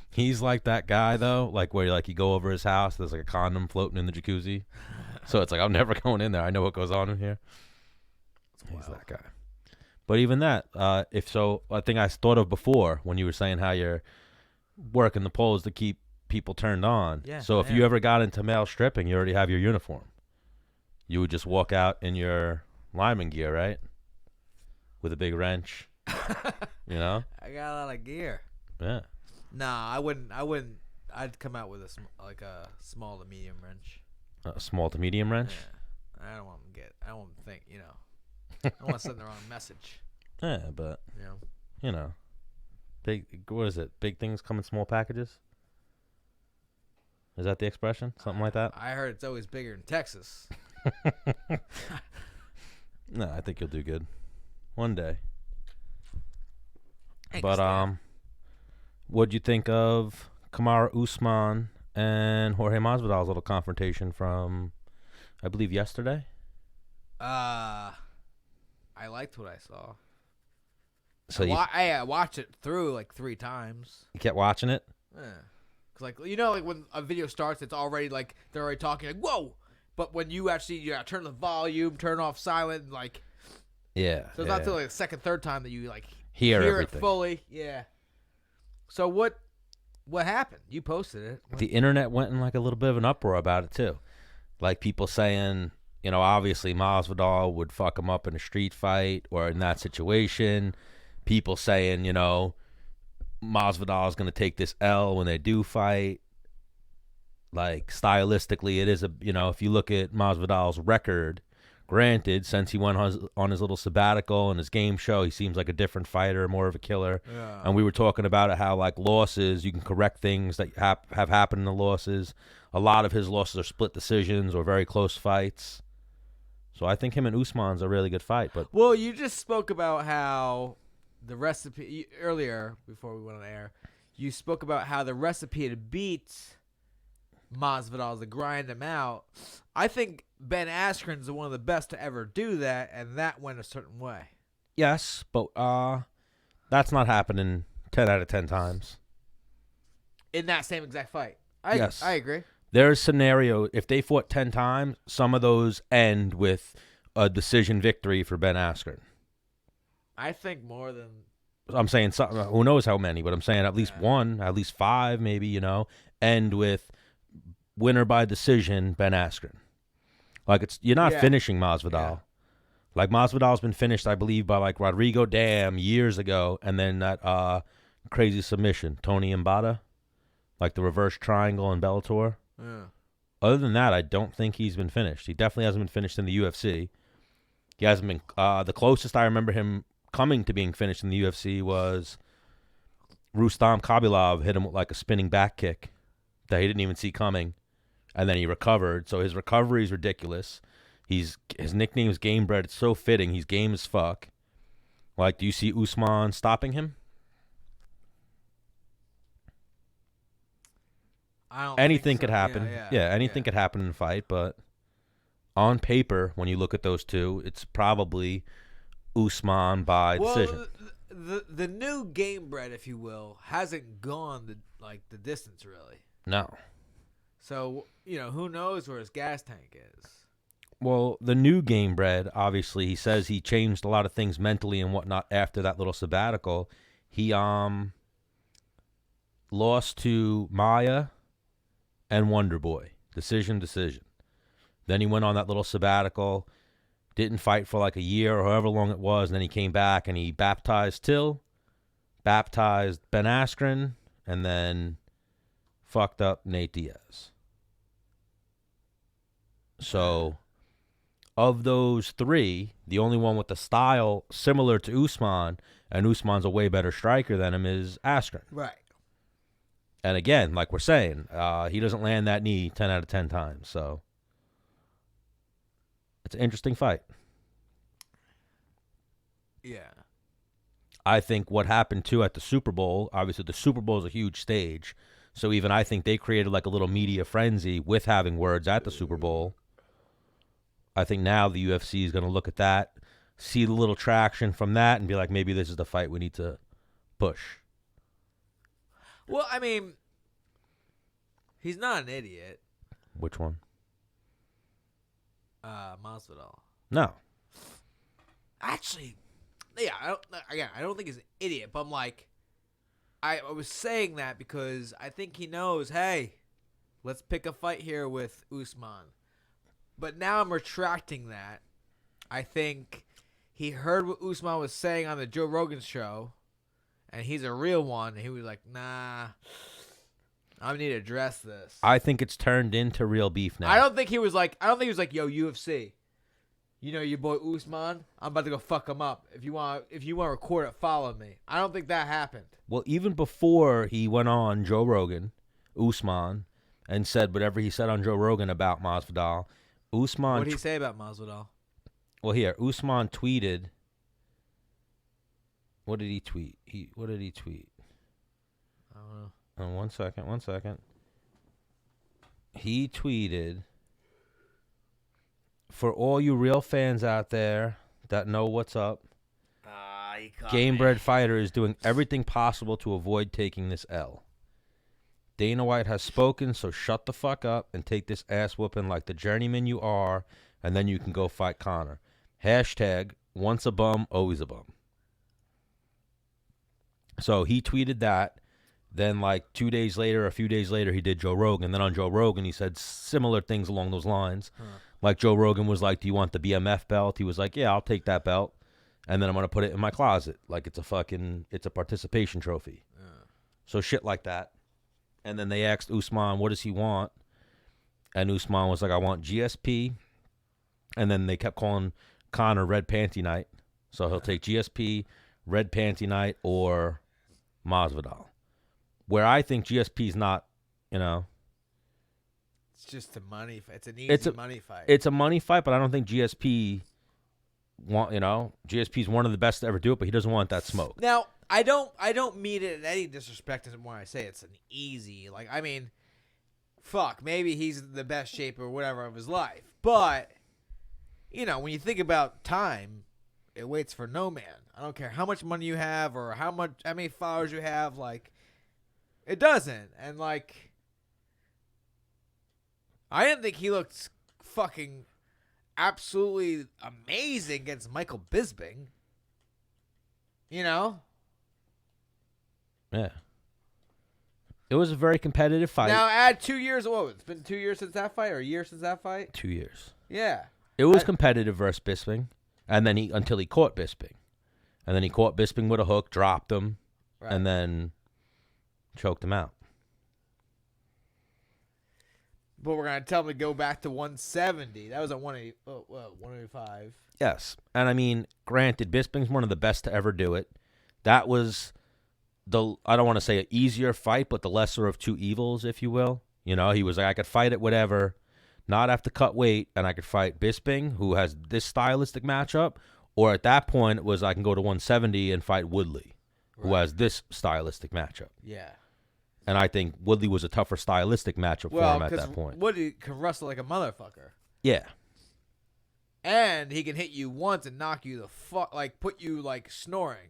He's like that guy though, like where you go over his house, there's like a condom floating in the jacuzzi. So it's like, I'm never going in there. I know what goes on in here. He's that guy. But even that, I think I thought of before when you were saying how you're working the polls to keep people turned on. Yeah, so if you ever got into male stripping, you already have your uniform. You would just walk out in your lineman gear, right? With a big wrench. You know? I got a lot of gear. Yeah. Nah, I wouldn't. I'd come out with a small to medium wrench. A small to medium wrench? Yeah. I don't want to think, I don't want to send the wrong message. Yeah, but, what is it? Big things come in small packages? Is that the expression? Something like that? I heard it's always bigger in Texas. No, I think you'll do good. One day. Thanks, But, Dan. what'd you think of Kamaru Usman and Jorge Masvidal's little confrontation from, I believe, yesterday? I liked what I saw. So I watched it through like 3 times. you kept watching it? Yeah. Cause when a video starts, it's already like they're already talking like whoa, but when you actually turn the volume, turn off silent, and like Yeah. so it's not till like the second, third time that you like Hear it everything. fully. Yeah. So what happened? You posted it. The internet went in like a little bit of an uproar about it too. Like people saying, obviously Masvidal would fuck him up in a street fight or in that situation. People saying, Masvidal is going to take this L when they do fight. Like stylistically, it is if you look at Masvidal's record, granted, since he went on his little sabbatical and his game show, he seems like a different fighter, more of a killer. Yeah. And we were talking about it, how like losses, you can correct things that have happened in the losses. A lot of his losses are split decisions or very close fights. So I think him and Usman's a really good fight. But Well, you just spoke about how the recipe earlier before we went on air. You spoke about how the recipe to beat Masvidal is to grind him out. I think Ben Askren's one of the best to ever do that, and that went a certain way. yes, but that's not happening 10 out of 10 times. In that same exact fight. Yes. I agree. There's scenario, if they fought 10 times, some of those end with a decision victory for Ben Askren. I think more than... I'm saying, who knows how many, but I'm saying at least one, at least 5 maybe, end with winner by decision, Ben Askren. Like, you're not finishing Masvidal. Yeah. Like, Masvidal's been finished, I believe, by, like, Rodrigo Dam years ago, and then that crazy submission, Tony Mbata, like the reverse triangle in Bellator. Yeah. Other than that, I don't think he's been finished. He definitely hasn't been finished in the UFC. He hasn't been... the closest I remember him coming to being finished in the UFC was Rustam Khabilov hit him with like a spinning back kick that he didn't even see coming, and then he recovered. So his recovery is ridiculous. His nickname is Game Bread. It's so fitting. He's game as fuck. Like, do you see Usman stopping him? I don't Anything think so. could happen. Anything could happen in a fight, but on paper, when you look at those two, it's probably Usman by decision. The new Game Bread, if you will, hasn't gone the distance really. No. So, who knows where his gas tank is. Well, the new Game Bread, obviously, he says he changed a lot of things mentally and whatnot after that little sabbatical. He lost to Maya and Wonder Boy. Decision. Then he went on that little sabbatical, didn't fight for like a year or however long it was, and then he came back and he baptized Till, baptized Ben Askren, and then fucked up Nate Diaz. So, of those three, the only one with the style similar to Usman, and Usman's a way better striker than him, is Askren. Right. And again, like we're saying, he doesn't land that knee 10 out of 10 times. So, it's an interesting fight. Yeah. I think what happened, too, at the Super Bowl, obviously the Super Bowl is a huge stage. So even I think they created like a little media frenzy with having words at the Super Bowl. I think now the UFC is going to look at that, see the little traction from that, and be like, maybe this is the fight we need to push. Well, I mean, he's not an idiot. Which one? Masvidal. No. Actually, yeah, I don't think he's an idiot, but I'm like, I was saying that because I think he knows, hey, let's pick a fight here with Usman. But now I'm retracting that. I think he heard what Usman was saying on the Joe Rogan show, and he's a real one. And he was like, nah, I need to address this. I think it's turned into real beef now. I don't think he was like, yo, UFC. You know your boy Usman? I'm about to go fuck him up. If you want to record it, follow me. I don't think that happened. Well, even before he went on Joe Rogan, Usman, and said whatever he said on Joe Rogan about Masvidal, Usman. What did he say about Masvidal? Well, here, Usman tweeted. What did he tweet? What did he tweet? I don't know. Oh, one second. He tweeted, for all you real fans out there that know what's up, Gamebred Fighter is doing everything possible to avoid taking this L. Dana White has spoken, so shut the fuck up and take this ass whooping like the journeyman you are, and then you can go fight Conor. Hashtag, once a bum, always a bum. So he tweeted that. Then, like a few days later, he did Joe Rogan. Then on Joe Rogan, he said similar things along those lines. Like Joe Rogan was like, do you want the BMF belt? He was like, yeah, I'll take that belt. And then I'm going to put it in my closet. Like it's a participation trophy. So shit like that. And then they asked Usman, what does he want? And Usman was like, I want GSP. And then they kept calling Conor Red Panty Night. So he'll take GSP, Red Panty Night, or Masvidal. Where I think GSP's not, It's just a money fight. It's an easy money fight. It's a money fight, but I don't think GSP's one of the best to ever do it, but he doesn't want that smoke. Now, I don't mean it in any disrespect when I say it's an easy. Like, I mean, fuck, maybe he's in the best shape or whatever of his life. But, when you think about time, it waits for no man. I don't care how much money you have or how many followers you have, like, it doesn't. And, like, I didn't think he looked fucking absolutely amazing against Michael Bisping. Yeah. It was a very competitive fight. Now add 2 years. Whoa, it's been 2 years since that fight, or a year since that fight? 2 years. Yeah. It was competitive versus Bisping, and then until he caught Bisping. And then he caught Bisping with a hook, dropped him, Right. and then choked him out. But we're going to tell him to go back to 170. That was at 185. Yes. And I mean, granted, Bisping's one of the best to ever do it. That was I don't want to say an easier fight, but the lesser of two evils, if you will. He was like, I could fight at whatever, not have to cut weight, and I could fight Bisping, who has this stylistic matchup, or at that point, it was I can go to 170 and fight Woodley, who has this stylistic matchup. Yeah. And I think Woodley was a tougher stylistic matchup for him at that point. Woodley can wrestle like a motherfucker. Yeah. And he can hit you once and knock you the fuck, like put you like snoring.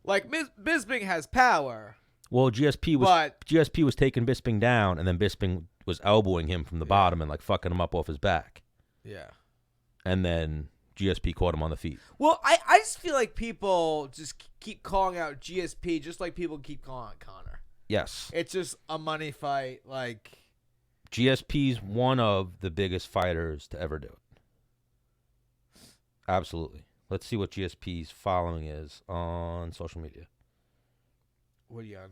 Like Bisping has power. Well, GSP was taking Bisping down, and then Bisping was elbowing him from the bottom and like fucking him up off his back. Yeah. And then GSP caught him on the feet. Well, I just feel like people just keep calling out GSP just like people keep calling out Conor. Yes. It's just a money fight. Like, GSP's one of the biggest fighters to ever do it. Absolutely. Let's see what GSP's following is on social media. What are you on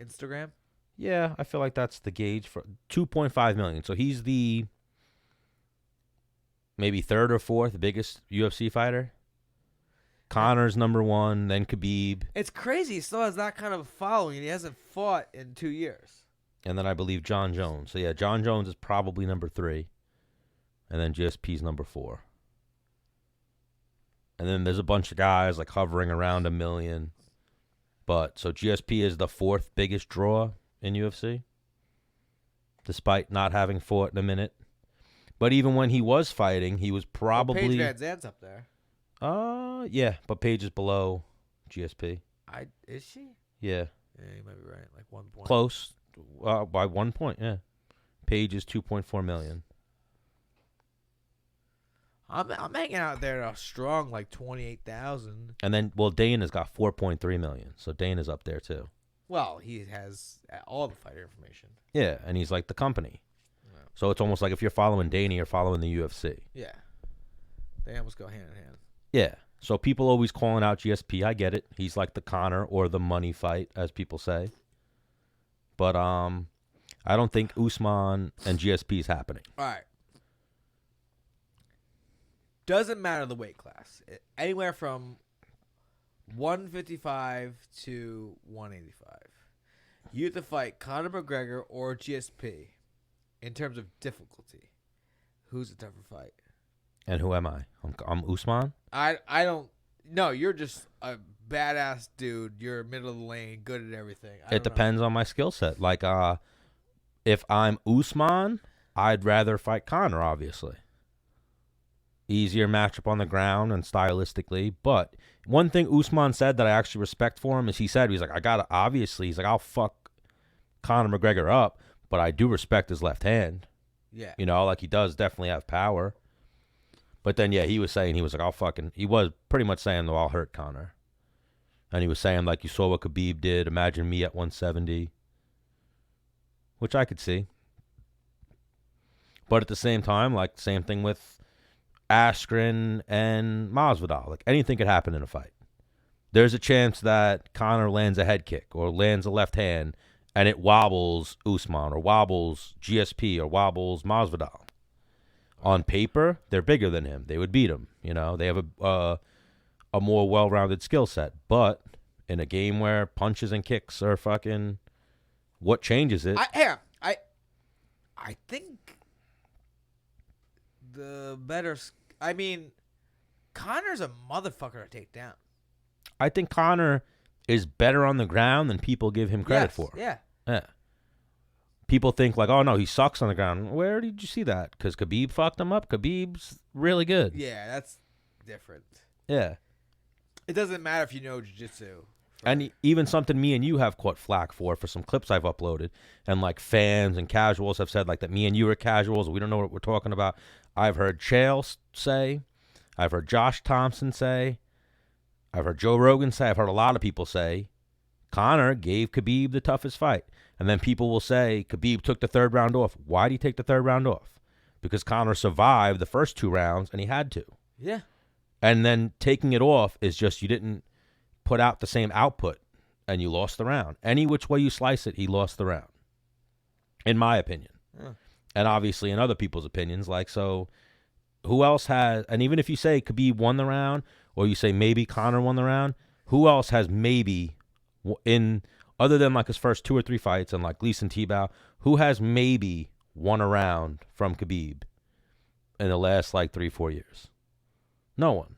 Instagram? Yeah, I feel like that's the gauge for 2.5 million. So he's the maybe third or fourth biggest UFC fighter. Conor's number 1, then Khabib, It's crazy. He still has that kind of a following, and he hasn't fought in 2 years. and then I believe John Jones. So yeah, John Jones is probably number 3, and then GSP's number 4. And then there's a bunch of guys like hovering around 1 million. But so GSP is the 4th biggest draw in UFC, despite not having fought in a minute. But even when he was fighting, he was probably Paige Van Zandt's up there. Yeah, but Paige is below GSP. Is she? Yeah, Yeah, you might be right. Like 1 point. close by 1 point. Yeah, Paige is 2.4 million. I'm hanging out there at a strong like 28,000. And then, well, Dana's got 4.3 million, so Dana's up there too. Well, he has all the fighter information. Yeah, and he's like the company. Yeah. So it's almost like if you're following Dana, you're following the UFC. Yeah. They almost go hand in hand. Yeah. So people always calling out GSP. I get it. He's like the Conor or the money fight, as people say. But I don't think Usman and GSP is happening. All right. Doesn't matter the weight class. Anywhere from 155 to 185. You have to fight Conor McGregor or GSP in terms of difficulty. Who's a tougher fight? And who am I? I'm Usman? I don't. No, you're just a badass dude. You're middle of the lane, good at everything. It depends on my skill set. Like, if I'm Usman, I'd rather fight Conor, obviously. Easier matchup on the ground and stylistically. But one thing Usman said that I actually respect for him is he's like, I'll fuck Conor McGregor up, but I do respect his left hand. Yeah. You know, like he does definitely have power. But then, yeah, he was pretty much saying, I'll hurt Conor. And he was saying, like, you saw what Khabib did. Imagine me at 170. Which I could see. But at the same time, like, same thing with Askren and Masvidal. Like, anything could happen in a fight. There's a chance that Conor lands a head kick or lands a left hand and it wobbles Usman or wobbles GSP or wobbles Masvidal. On paper, they're bigger than him. They would beat him. You know, they have a more well-rounded skill set. But in a game where punches and kicks are fucking what changes it? I think the better. I mean, Conor's a motherfucker to take down. I think Conor is better on the ground than people give him credit for. Yeah. Yeah. People think like, oh no, he sucks on the ground. Where did you see that? Because Khabib fucked him up. Khabib's really good. Yeah, that's different. Yeah. It doesn't matter if you know jiu-jitsu. And even something me and you have caught flack for some clips I've uploaded. And like fans and casuals have said like that me and you are casuals. We don't know what we're talking about. I've heard Chael say. I've heard Josh Thompson say. I've heard Joe Rogan say. I've heard a lot of people say Conor gave Khabib the toughest fight. And then people will say Khabib took the 3rd round off. Why did he take the 3rd round off? Because Conor survived the first 2 rounds and he had to. Yeah. And then taking it off is just you didn't put out the same output and you lost the round. Any which way you slice it, he lost the round. In my opinion. Yeah. And obviously in other people's opinions. Like, so who else has, and even if you say Khabib won the round or you say maybe Conor won the round, who else has maybe in, other than like his first 2 or 3 fights and like Gleason Tebow, who has maybe won a round from Khabib in the last like 3-4 years? No one.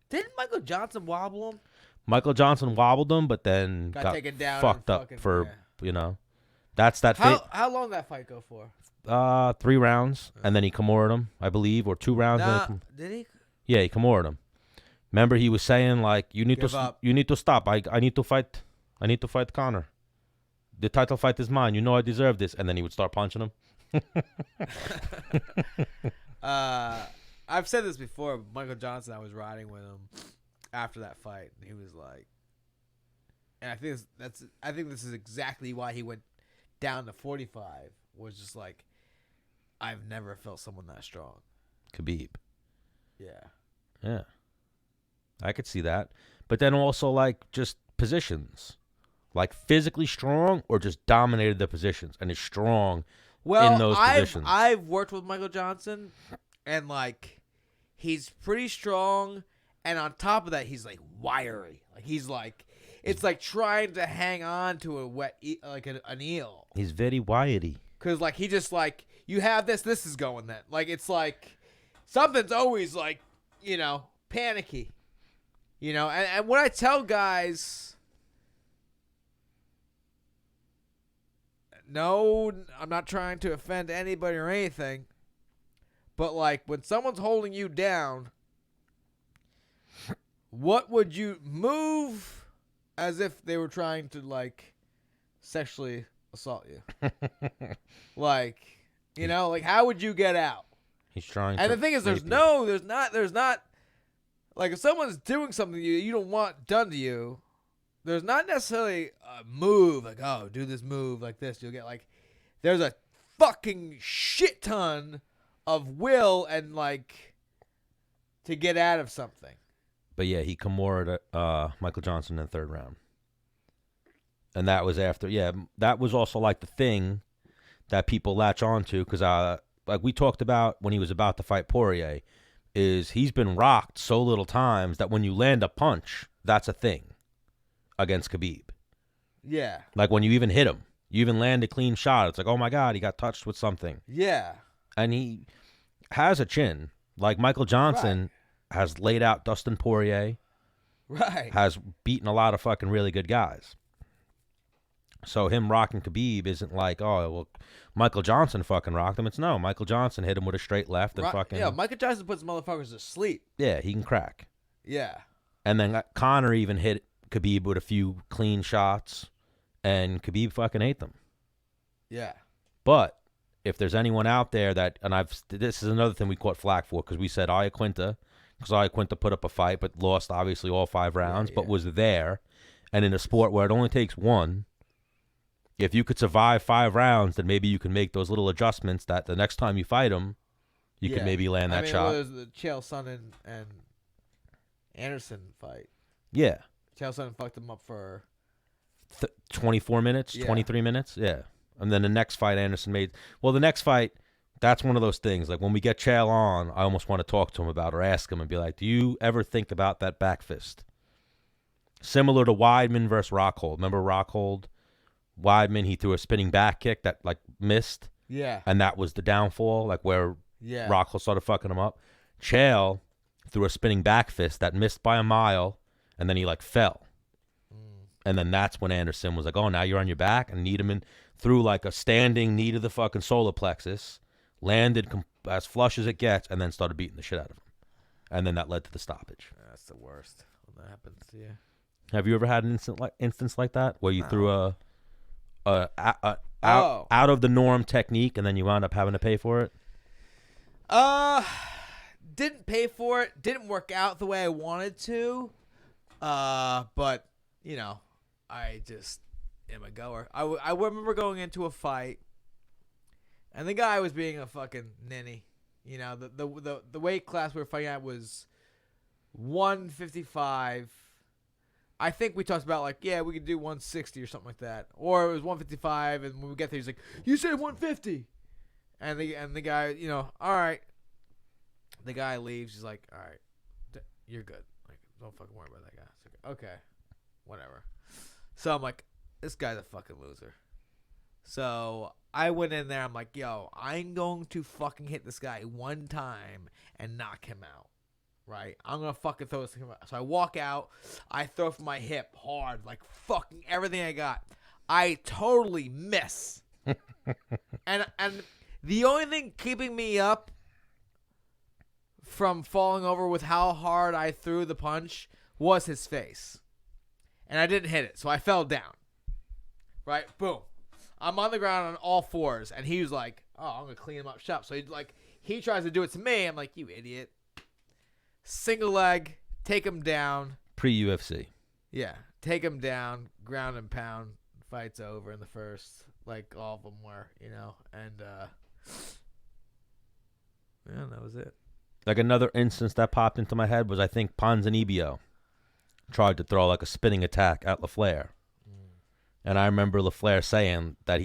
Didn't Michael Johnson wobble him? Michael Johnson wobbled him, but then got taken down fucked and up fucking, for, yeah. you know. That's that How long did that fight go for? 3 rounds, and then he Kimured him, I believe, or 2 rounds. Did he? Yeah, he Kimured him. Remember, he was saying like, "You need Give to, up. you need to stop. I need to fight. I need to fight Conor. The title fight is mine. You know I deserve this." And then he would start punching him. I've said this before. Michael Johnson, I was riding with him after that fight, and he was like, and I think this is exactly why he went down to 45. Was just like, I've never felt someone that strong. Khabib. Yeah. Yeah. I could see that. But then also like just positions. Like physically strong or just dominated the positions and is strong in those positions. I've worked with Michael Johnson and like he's pretty strong, and on top of that, he's like wiry. Like he's like, it's like trying to hang on to a an eel. He's very wiry. Cause like he just like, you have this is going then. Like it's like something's always like, panicky. And when I tell guys, no, I'm not trying to offend anybody or anything, but like when someone's holding you down, what would you move as if they were trying to like sexually assault you? Like, like how would you get out? He's trying and to. The thing is, there's not like if someone's doing something you don't want done to you, there's not necessarily a move like, oh, do this move like this. You'll get like, there's a fucking shit ton of will and like to get out of something. But yeah, he Kimura'd Michael Johnson in the third round. And that was after, that was also like the thing that people latch on to because, like we talked about when he was about to fight Poirier, is he's been rocked so little times that when you land a punch, that's a thing against Khabib. Yeah. Like when you even hit him, you even land a clean shot. It's like, oh my God, he got touched with something. Yeah. And he has a chin. Like Michael Johnson has laid out Dustin Poirier. Right. Has beaten a lot of fucking really good guys. So him rocking Khabib isn't like, oh, well, Michael Johnson fucking rocked him. It's no, Michael Johnson hit him with a straight left and fucking. Yeah, Michael Johnson puts motherfuckers to sleep. Yeah, he can crack. Yeah. And then Conor even hit Khabib with a few clean shots, and Khabib fucking ate them. Yeah. But if there's anyone out there that, and this is another thing we caught flack for because we said Iaquinta, because Iaquinta put up a fight but lost obviously all 5 rounds, but was there. And in a sport where it only takes one, if you could survive 5 rounds, then maybe you can make those little adjustments that the next time you fight him, you could maybe land that shot. Well, there's the Chael Sonnen and Anderson fight. Yeah. Chael Sonnen fucked him up for 24 minutes, 23 minutes. Yeah. And then the next fight Anderson made. Well, the next fight, that's one of those things. Like when we get Chael on, I almost want to talk to him about or ask him and be like, do you ever think about that back fist? Similar to Weidman versus Rockhold. Remember Rockhold? Weidman, he threw a spinning back kick that like missed. Yeah. And that was the downfall, like where Rockhold started fucking him up. Chael threw a spinning back fist that missed by a mile, and then he like fell. And then that's when Anderson was like, oh, now you're on your back, and Needham threw like a standing knee to the fucking solar plexus, landed as flush as it gets, and then started beating the shit out of him. And then that led to the stoppage. That's the worst when that happens to you. Have you ever had an instance like that where you threw out of the norm technique and then you wound up having to pay for it? Didn't pay for it. Didn't work out the way I wanted to. But I just am a goer. I remember going into a fight, and the guy was being a fucking ninny. The weight class we were fighting at was 155. I think we talked about we could do 160 or something like that, or it was 155. And when we get there, he's like, "You said 150," and the guy, all right. The guy leaves. He's like, "All right, you're good. Like, don't fucking worry about that guy." It's like, okay, whatever. So I'm like, this guy's a fucking loser. So I went in there. I'm like, yo, I'm going to fucking hit this guy one time and knock him out. Right? I'm going to fucking throw this thing out. So I walk out. I throw from my hip hard, like fucking everything I got. I totally miss. and the only thing keeping me up from falling over with how hard I threw the punch was his face. And I didn't hit it, so I fell down. Right? Boom. I'm on the ground on all fours, and he was like, oh, I'm going to clean him up shop. So he tries to do it to me. I'm like, you idiot. Single leg, take him down. Pre-UFC. Yeah. Take him down, ground and pound. Fight's over in the first. Like all of them were, And, that was it. Like another instance that popped into my head was I think Ponzinibbio tried to throw like a spinning attack at LaFleur. And I remember LaFleur saying that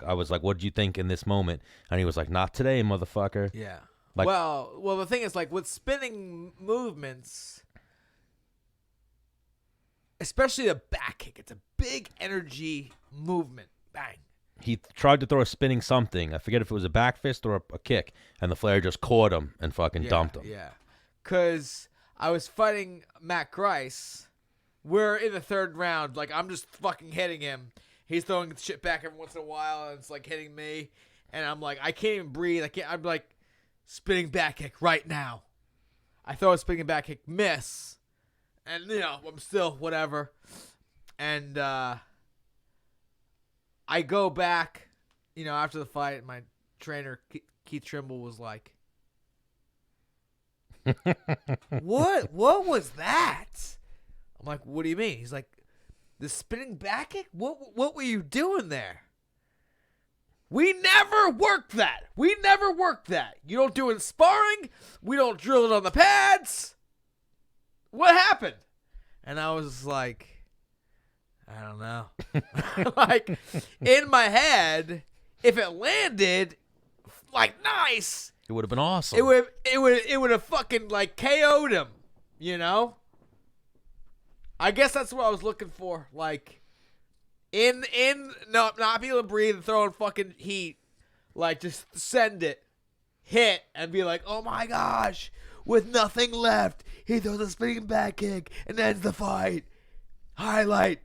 I was like, what did you think in this moment? And he was like, not today, motherfucker. Yeah. Like, well, the thing is, like, with spinning movements, especially the back kick, it's a big energy movement. Bang. he tried to throw a spinning something. I forget if it was a back fist or a kick, and the Flair just caught him and fucking dumped him. Yeah. Because I was fighting Matt Grice. We're in the third round. Like, I'm just fucking hitting him. He's throwing shit back every once in a while, and it's, like, hitting me. And I'm like, I can't even breathe. I'm like, spinning back kick right now. I throw a spinning back kick, miss. And, I'm still whatever. And I go back, after the fight. My trainer, Keith Trimble, was like, What was that? I'm like, what do you mean? He's like, the spinning back kick? What were you doing there? We never worked that. You don't do it in sparring. We don't drill it on the pads. What happened? And I was like, I don't know. Like, in my head, if it landed, like, nice, It would have been awesome. it would have fucking, like, KO'd him, I guess that's what I was looking for. Like, not be able to breathe and throw in fucking heat. Like, just send it, hit, and be like, oh my gosh, with nothing left, he throws a spinning back kick and ends the fight. Highlight,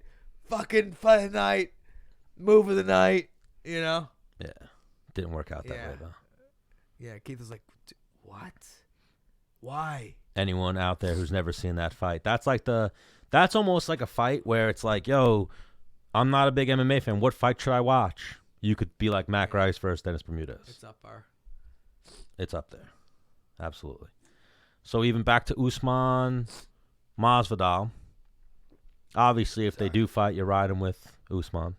fucking fight of the night, move of the night, Yeah. Didn't work out that way, though. Yeah, Keith was like, what? Why? Anyone out there who's never seen that fight, that's almost like a fight where it's like, yo, I'm not a big MMA fan. What fight should I watch? You could be like Matt Grice versus Dennis Bermudez. It's up there. Absolutely. So even back to Usman, Masvidal. Obviously, if they do fight, you ride him with Usman.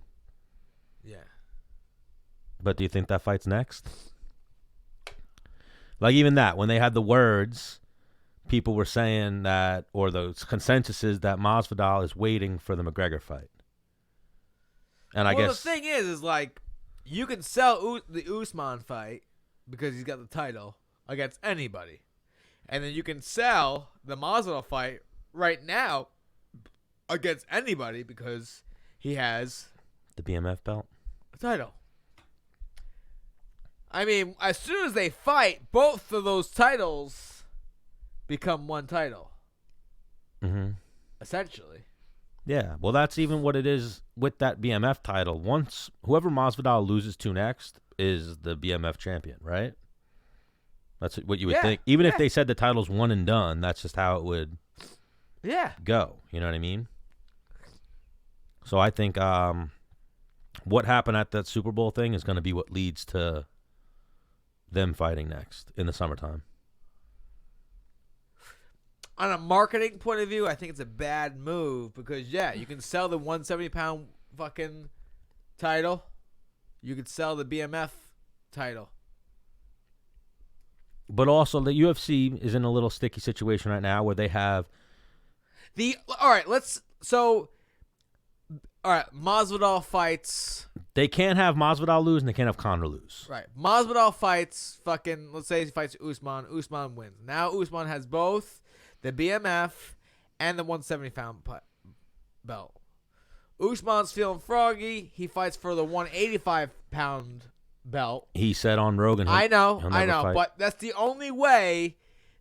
Yeah. But do you think that fight's next? Like, even that, when they had the words, people were saying that, or the consensus is that Masvidal is waiting for the McGregor fight. And I guess the thing is like, you can sell the Usman fight because he's got the title against anybody. And then you can sell the Masvidal fight right now against anybody because he has the BMF belt. a title. I mean, as soon as they fight, both of those titles become one title. Mm-hmm. Essentially. Yeah, well, that's even what it is with that BMF title. Once whoever Masvidal loses to next is the BMF champion, right? That's what you would think. Even if they said the title's one and done, that's just how it would go. You know what I mean? So I think what happened at that Super Bowl thing is going to be what leads to them fighting next in the summertime. On a marketing point of view, I think it's a bad move because, you can sell the 170-pound fucking title. You could sell the BMF title. But also, the UFC is in a little sticky situation right now where they have Masvidal fights. They can't have Masvidal lose and they can't have Conor lose. Right. Masvidal fights fucking, let's say he fights Usman. Usman wins. Now Usman has both the BMF and the 170-pound belt. Usman's feeling froggy. He fights for the 185-pound belt. He said on Rogan. I know, fight. but that's the only way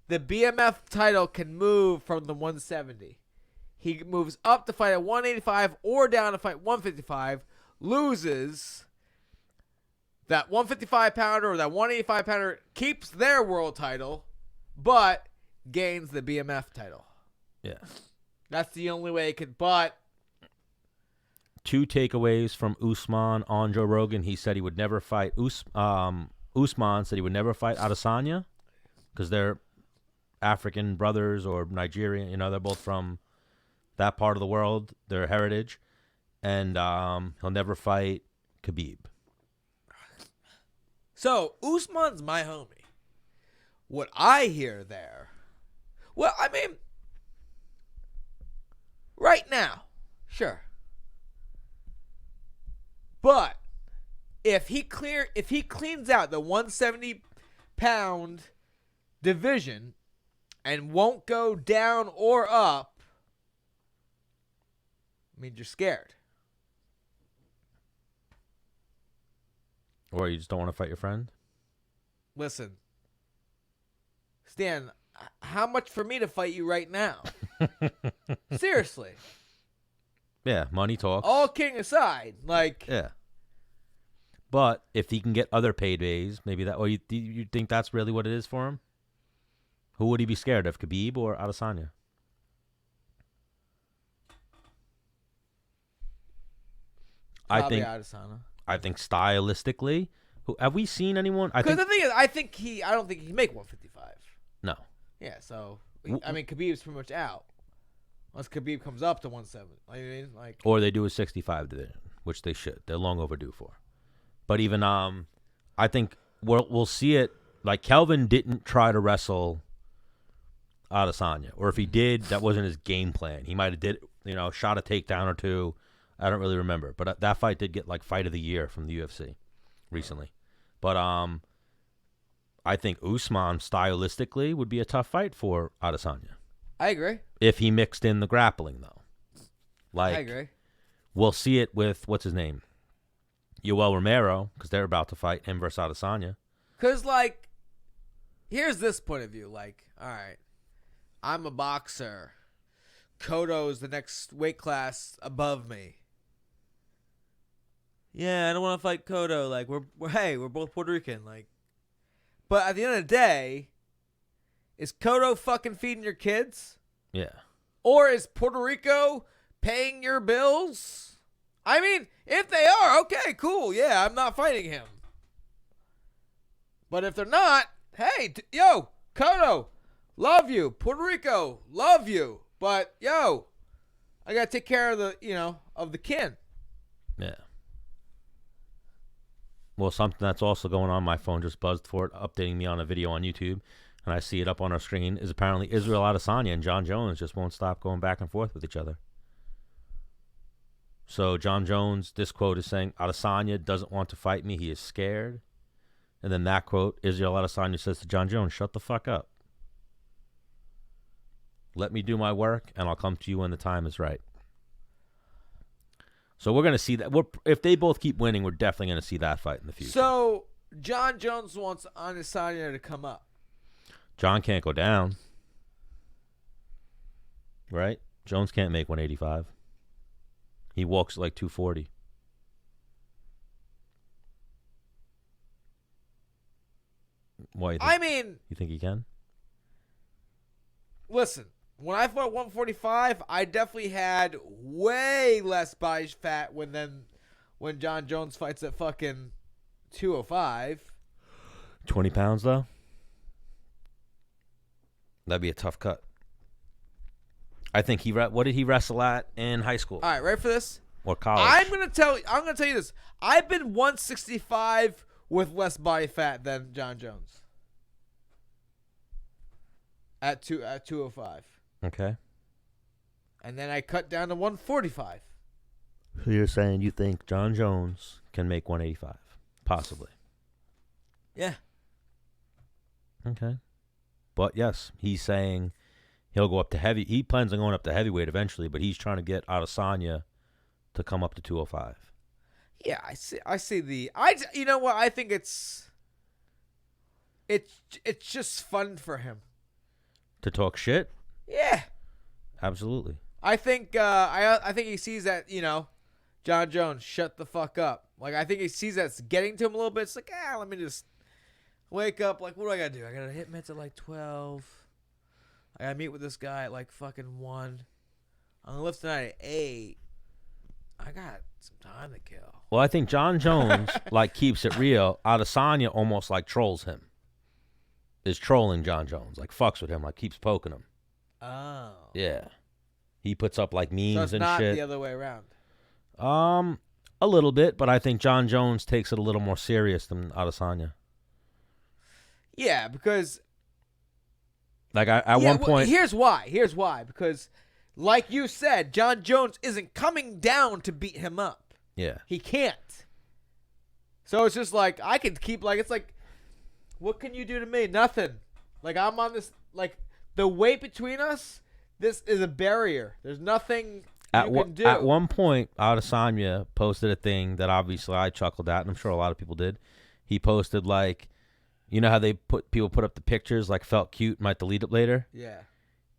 the BMF title can move from the 170. He moves up to fight at 185 or down to fight 155, loses. That 155-pounder or that 185-pounder keeps their world title, but gains the BMF title. Yeah. That's the only way it could, but... Two takeaways from Usman on Joe Rogan. He said he would never fight. Usman said he would never fight Adesanya because they're African brothers or Nigerian. They're both from that part of the world, their heritage. And he'll never fight Khabib. So, Usman's my homie. What I hear there... Well, I mean... Right now, sure. But if he cleans out the 170-pound division and won't go down or up, means you're scared. Or you just don't want to fight your friend? Listen, Stan, how much for me to fight you right now? Seriously. Yeah, money talks. All kidding aside, like... Yeah. But if he can get other paydays, maybe that... Or you think that's really what it is for him? Who would he be scared of, Khabib or Adesanya? Probably Adesanya. I think stylistically... Have we seen anyone? Because the thing is, I don't think he can make 155. No. Yeah, so... I mean, Khabib's pretty much out. Unless Khabib comes up to 170. I mean, like... Or they do a 65 division, which they should. They're long overdue for. But even, I think we'll see it. Like, Kelvin didn't try to wrestle Adesanya. Or if he did, that wasn't his game plan. He might have shot a takedown or two. I don't really remember. But that fight did get, like, Fight of the Year from the UFC recently. But I think Usman, stylistically, would be a tough fight for Adesanya. I agree. If he mixed in the grappling, though. Like, I agree. We'll see it with, what's his name? Yoel Romero, because they're about to fight him versus Adesanya. Because, like, here's this point of view. Like, all right, I'm a boxer. Cotto's the next weight class above me. Yeah, I don't want to fight Cotto. Like, we're both Puerto Rican. Like, but at the end of the day, is Cotto fucking feeding your kids? Yeah. Or is Puerto Rico paying your bills? I mean, if they are, okay, cool. Yeah, I'm not fighting him. But if they're not, hey, yo, Cotto, love you. Puerto Rico, love you. But, yo, I got to take care of the kin. Yeah. Well, something that's also going on, my phone just buzzed for it, updating me on a video on YouTube, and I see it up on our screen, is apparently Israel Adesanya and John Jones just won't stop going back and forth with each other. So John Jones, this quote is saying, Adesanya doesn't want to fight me. He is scared. And then that quote, Israel Adesanya says to John Jones, shut the fuck up. Let me do my work, and I'll come to you when the time is right. So we're going to see that. If they both keep winning, we're definitely going to see that fight in the future. So John Jones wants Adesanya to come up. John can't go down. Right? Jones can't make 185. He walks like 240. Why? You think he can? Listen, when I fought 145, I definitely had way less body fat when John Jones fights at fucking 205. 20 pounds, though? That'd be a tough cut. I think what did he wrestle at in high school? All right, ready for this? Or college? I'm gonna tell you this. I've been 165 with less body fat than John Jones. At 205. Okay. And then I cut down to 145. So you're saying you think John Jones can make 185? Possibly. Yeah. Okay. But yes, he's saying he'll go up to heavy. He plans on going up to heavyweight eventually, but he's trying to get Adesanya to come up to 205. Yeah, I see you know what? I think it's just fun for him. To talk shit? Yeah. Absolutely. I think I think he sees that, John Jones, shut the fuck up. Like, I think he sees that's getting to him a little bit. It's like, let me just wake up. Like, what do I got to do? I got to hit meds at like 12. I got to meet with this guy at like fucking 1. I'm going to lift tonight at 8. I got some time to kill. Well, I think John Jones, keeps it real. Adesanya almost, trolls him. Is trolling John Jones. Fucks with him. Keeps poking him. Oh. Yeah. He puts up, memes and shit. So it's not the other way around. A little bit, but I think John Jones takes it a little more serious than Adesanya. Yeah, because... at one point... Here's why. Because, like you said, John Jones isn't coming down to beat him up. Yeah. He can't. So it's just I could keep, it's what can you do to me? Nothing. Like I'm on this. Like the weight between us. This is a barrier. There's nothing you can do. At one point, Adesanya posted a thing that obviously I chuckled at, and I'm sure a lot of people did. He posted like, you know how people put up the pictures like felt cute, might delete it later. Yeah.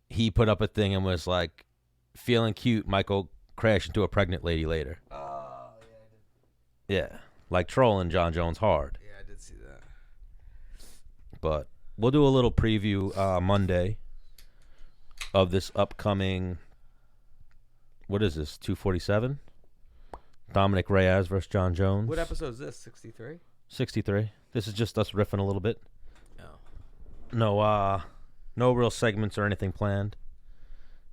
He put up a thing and was like, feeling cute, might go crash into a pregnant lady later. Oh yeah. Yeah, like trolling John Jones hard. Yeah, I did see that. But we'll do a little preview Monday of this upcoming. What is this? 247. Dominic Reyes versus John Jones. What episode is this? 63. 63. This is just us riffing a little bit. No. No real segments or anything planned.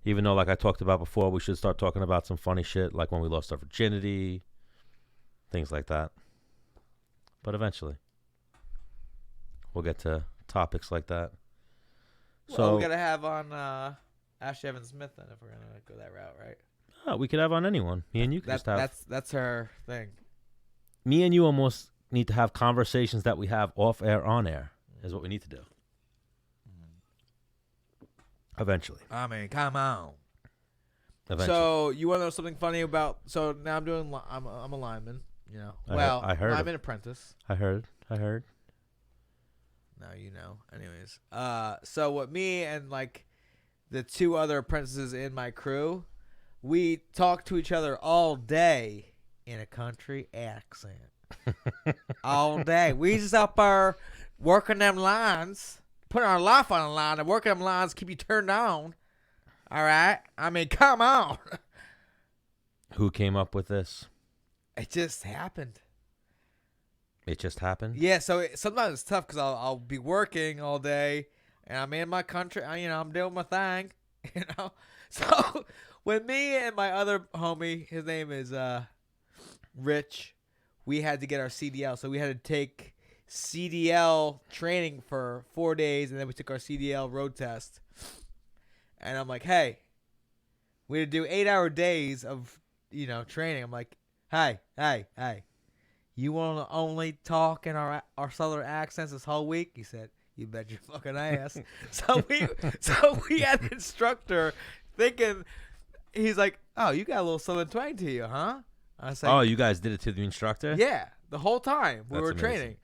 Even though, like I talked about before, we should start talking about some funny shit, like when we lost our virginity, things like that. But eventually, we'll get to topics like that. Well, we gotta have on Ashley Evans Smith then if we're gonna go that route, right? Oh, we could have on anyone. Me and you could just have. That's her thing. Me and you almost need to have conversations that we have off air, on air, is what we need to do. Eventually. I mean, come on. Eventually. So you want to know something funny about? So now I'm doing. I'm a lineman. You know. I heard. I'm an apprentice. I heard. Now you know. Anyways. So what me and like the two other apprentices in my crew, we talk to each other all day in a country accent. All day. We just up there working them lines, putting our life on the line, and working them lines keep you turned on. All right? I mean, come on. Who came up with this? It just happened. It just happened? Yeah, so sometimes it's tough because I'll be working all day, and I'm in my country. I'm doing my thing, So when me and my other homie, his name is Rich, we had to get our CDL. So we had to take CDL training for 4 days, and then we took our CDL road test. And I'm like, hey, we had to do 8-hour days of, training. I'm like, hey. You want to only talk in our southern accents this whole week? He said, you bet your fucking ass. so we had the instructor thinking, he's like, oh, you got a little southern twang to you, huh? I was like, oh, you guys did it to the instructor? Yeah, the whole time we were amazing. training.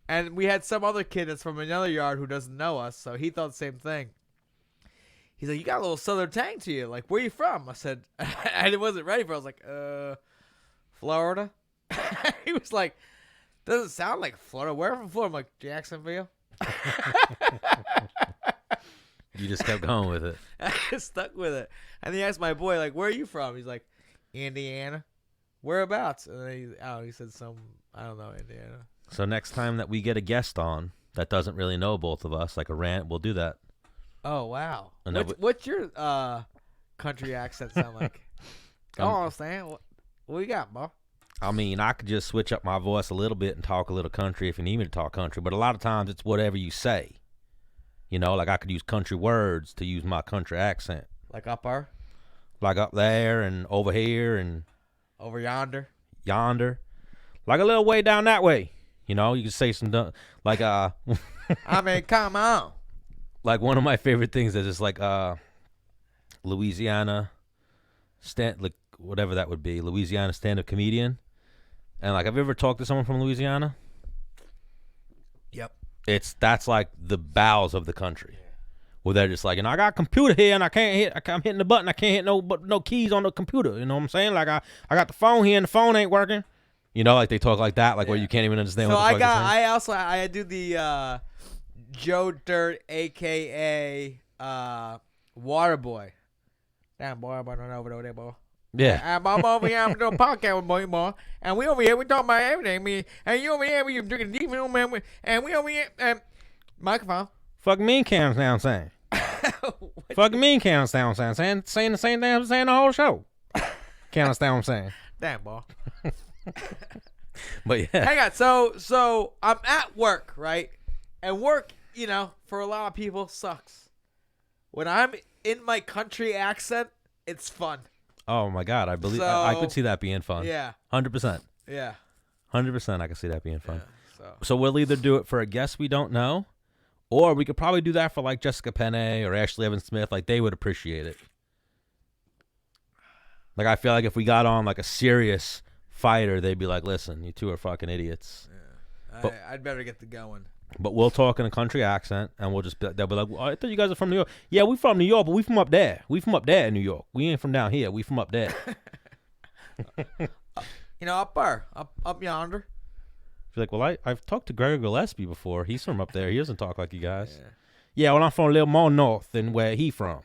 And we had some other kid that's from another yard who doesn't know us, so he thought the same thing. He's like, you got a little southern tang to you. Like, where you from? I said, I wasn't ready for it. I was like, Florida. He was like, doesn't sound like Florida. Where from Florida? I'm like, Jacksonville. You just kept going with it. I stuck with it. And he asked my boy, like, where are you from? He's like, Indiana. Whereabouts? And then he said I don't know, Indiana. So next time that we get a guest on that doesn't really know both of us, like a rant, we'll do that. Oh, wow. And What's your country accent sound like? I don't understand. What you got, bro? I mean, I could just switch up my voice a little bit and talk a little country if you need me to talk country, but a lot of times it's whatever you say. Like I could use country words to use my country accent. Like up there? Like up there and over here and... Over yonder? Yonder. Like a little way down that way. You can say some... Like, I mean, come on. Like one of my favorite things is just like Louisiana... like whatever that would be. Louisiana stand-up comedian. And like, have you ever talked to someone from Louisiana? Yep. That's like the bowels of the country. Yeah. Where they're just like, I got a computer here and I'm hitting the button. I can't hit no keys on the computer. You know what I'm saying? Like I got the phone here and the phone ain't working. Like they talk like that, like where you can't even understand what the fuck they're saying. I do the Joe Dirt, a.k.a. Water Boy. Damn, boy, I'm running over there, boy. Yeah. I'm over here, I'm doing a podcast with boy. And we over here, we talking about everything. And you over here, we drinking deep, man. And we over here, microphone. Fuck me, can't sound saying. Fuck me, can't understand what I'm saying. Saying the same thing I'm saying the whole show. Can't understand what I'm saying. Damn, boy. But yeah. Hang on. So I'm at work, right? And work, for a lot of people sucks. When I'm in my country accent, it's fun. Oh my God, I believe I could see that being fun. Yeah. 100%. Yeah. 100%. I could see that being fun. Yeah, so we'll either do it for a guest we don't know, Or we could probably do that for like Jessica Penne or Ashley Evans Smith. Like they would appreciate it. Like I feel like if we got on like a serious fighter, they'd be like, "Listen, you two are fucking idiots." Yeah. But- I'd better get the going. But we'll talk in a country accent, and they'll be like, well, "I thought you guys are from New York." Yeah, we from New York, but we from up there. We from up there in New York. We ain't from down here. We from up there. Up yonder. You're like, well, I've talked to Gregor Gillespie before. He's from up there. He doesn't talk like you guys. Yeah. Yeah, well, I'm from a little more north than where he from.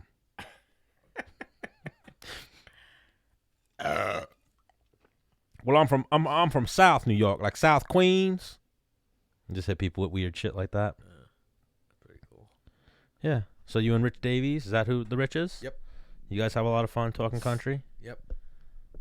Well, I'm from South New York, like South Queens. And just hit people with weird shit like that. Pretty cool. Yeah. So you and Rich Davies, is that who the Rich is? Yep. You guys have a lot of fun talking country? Yep.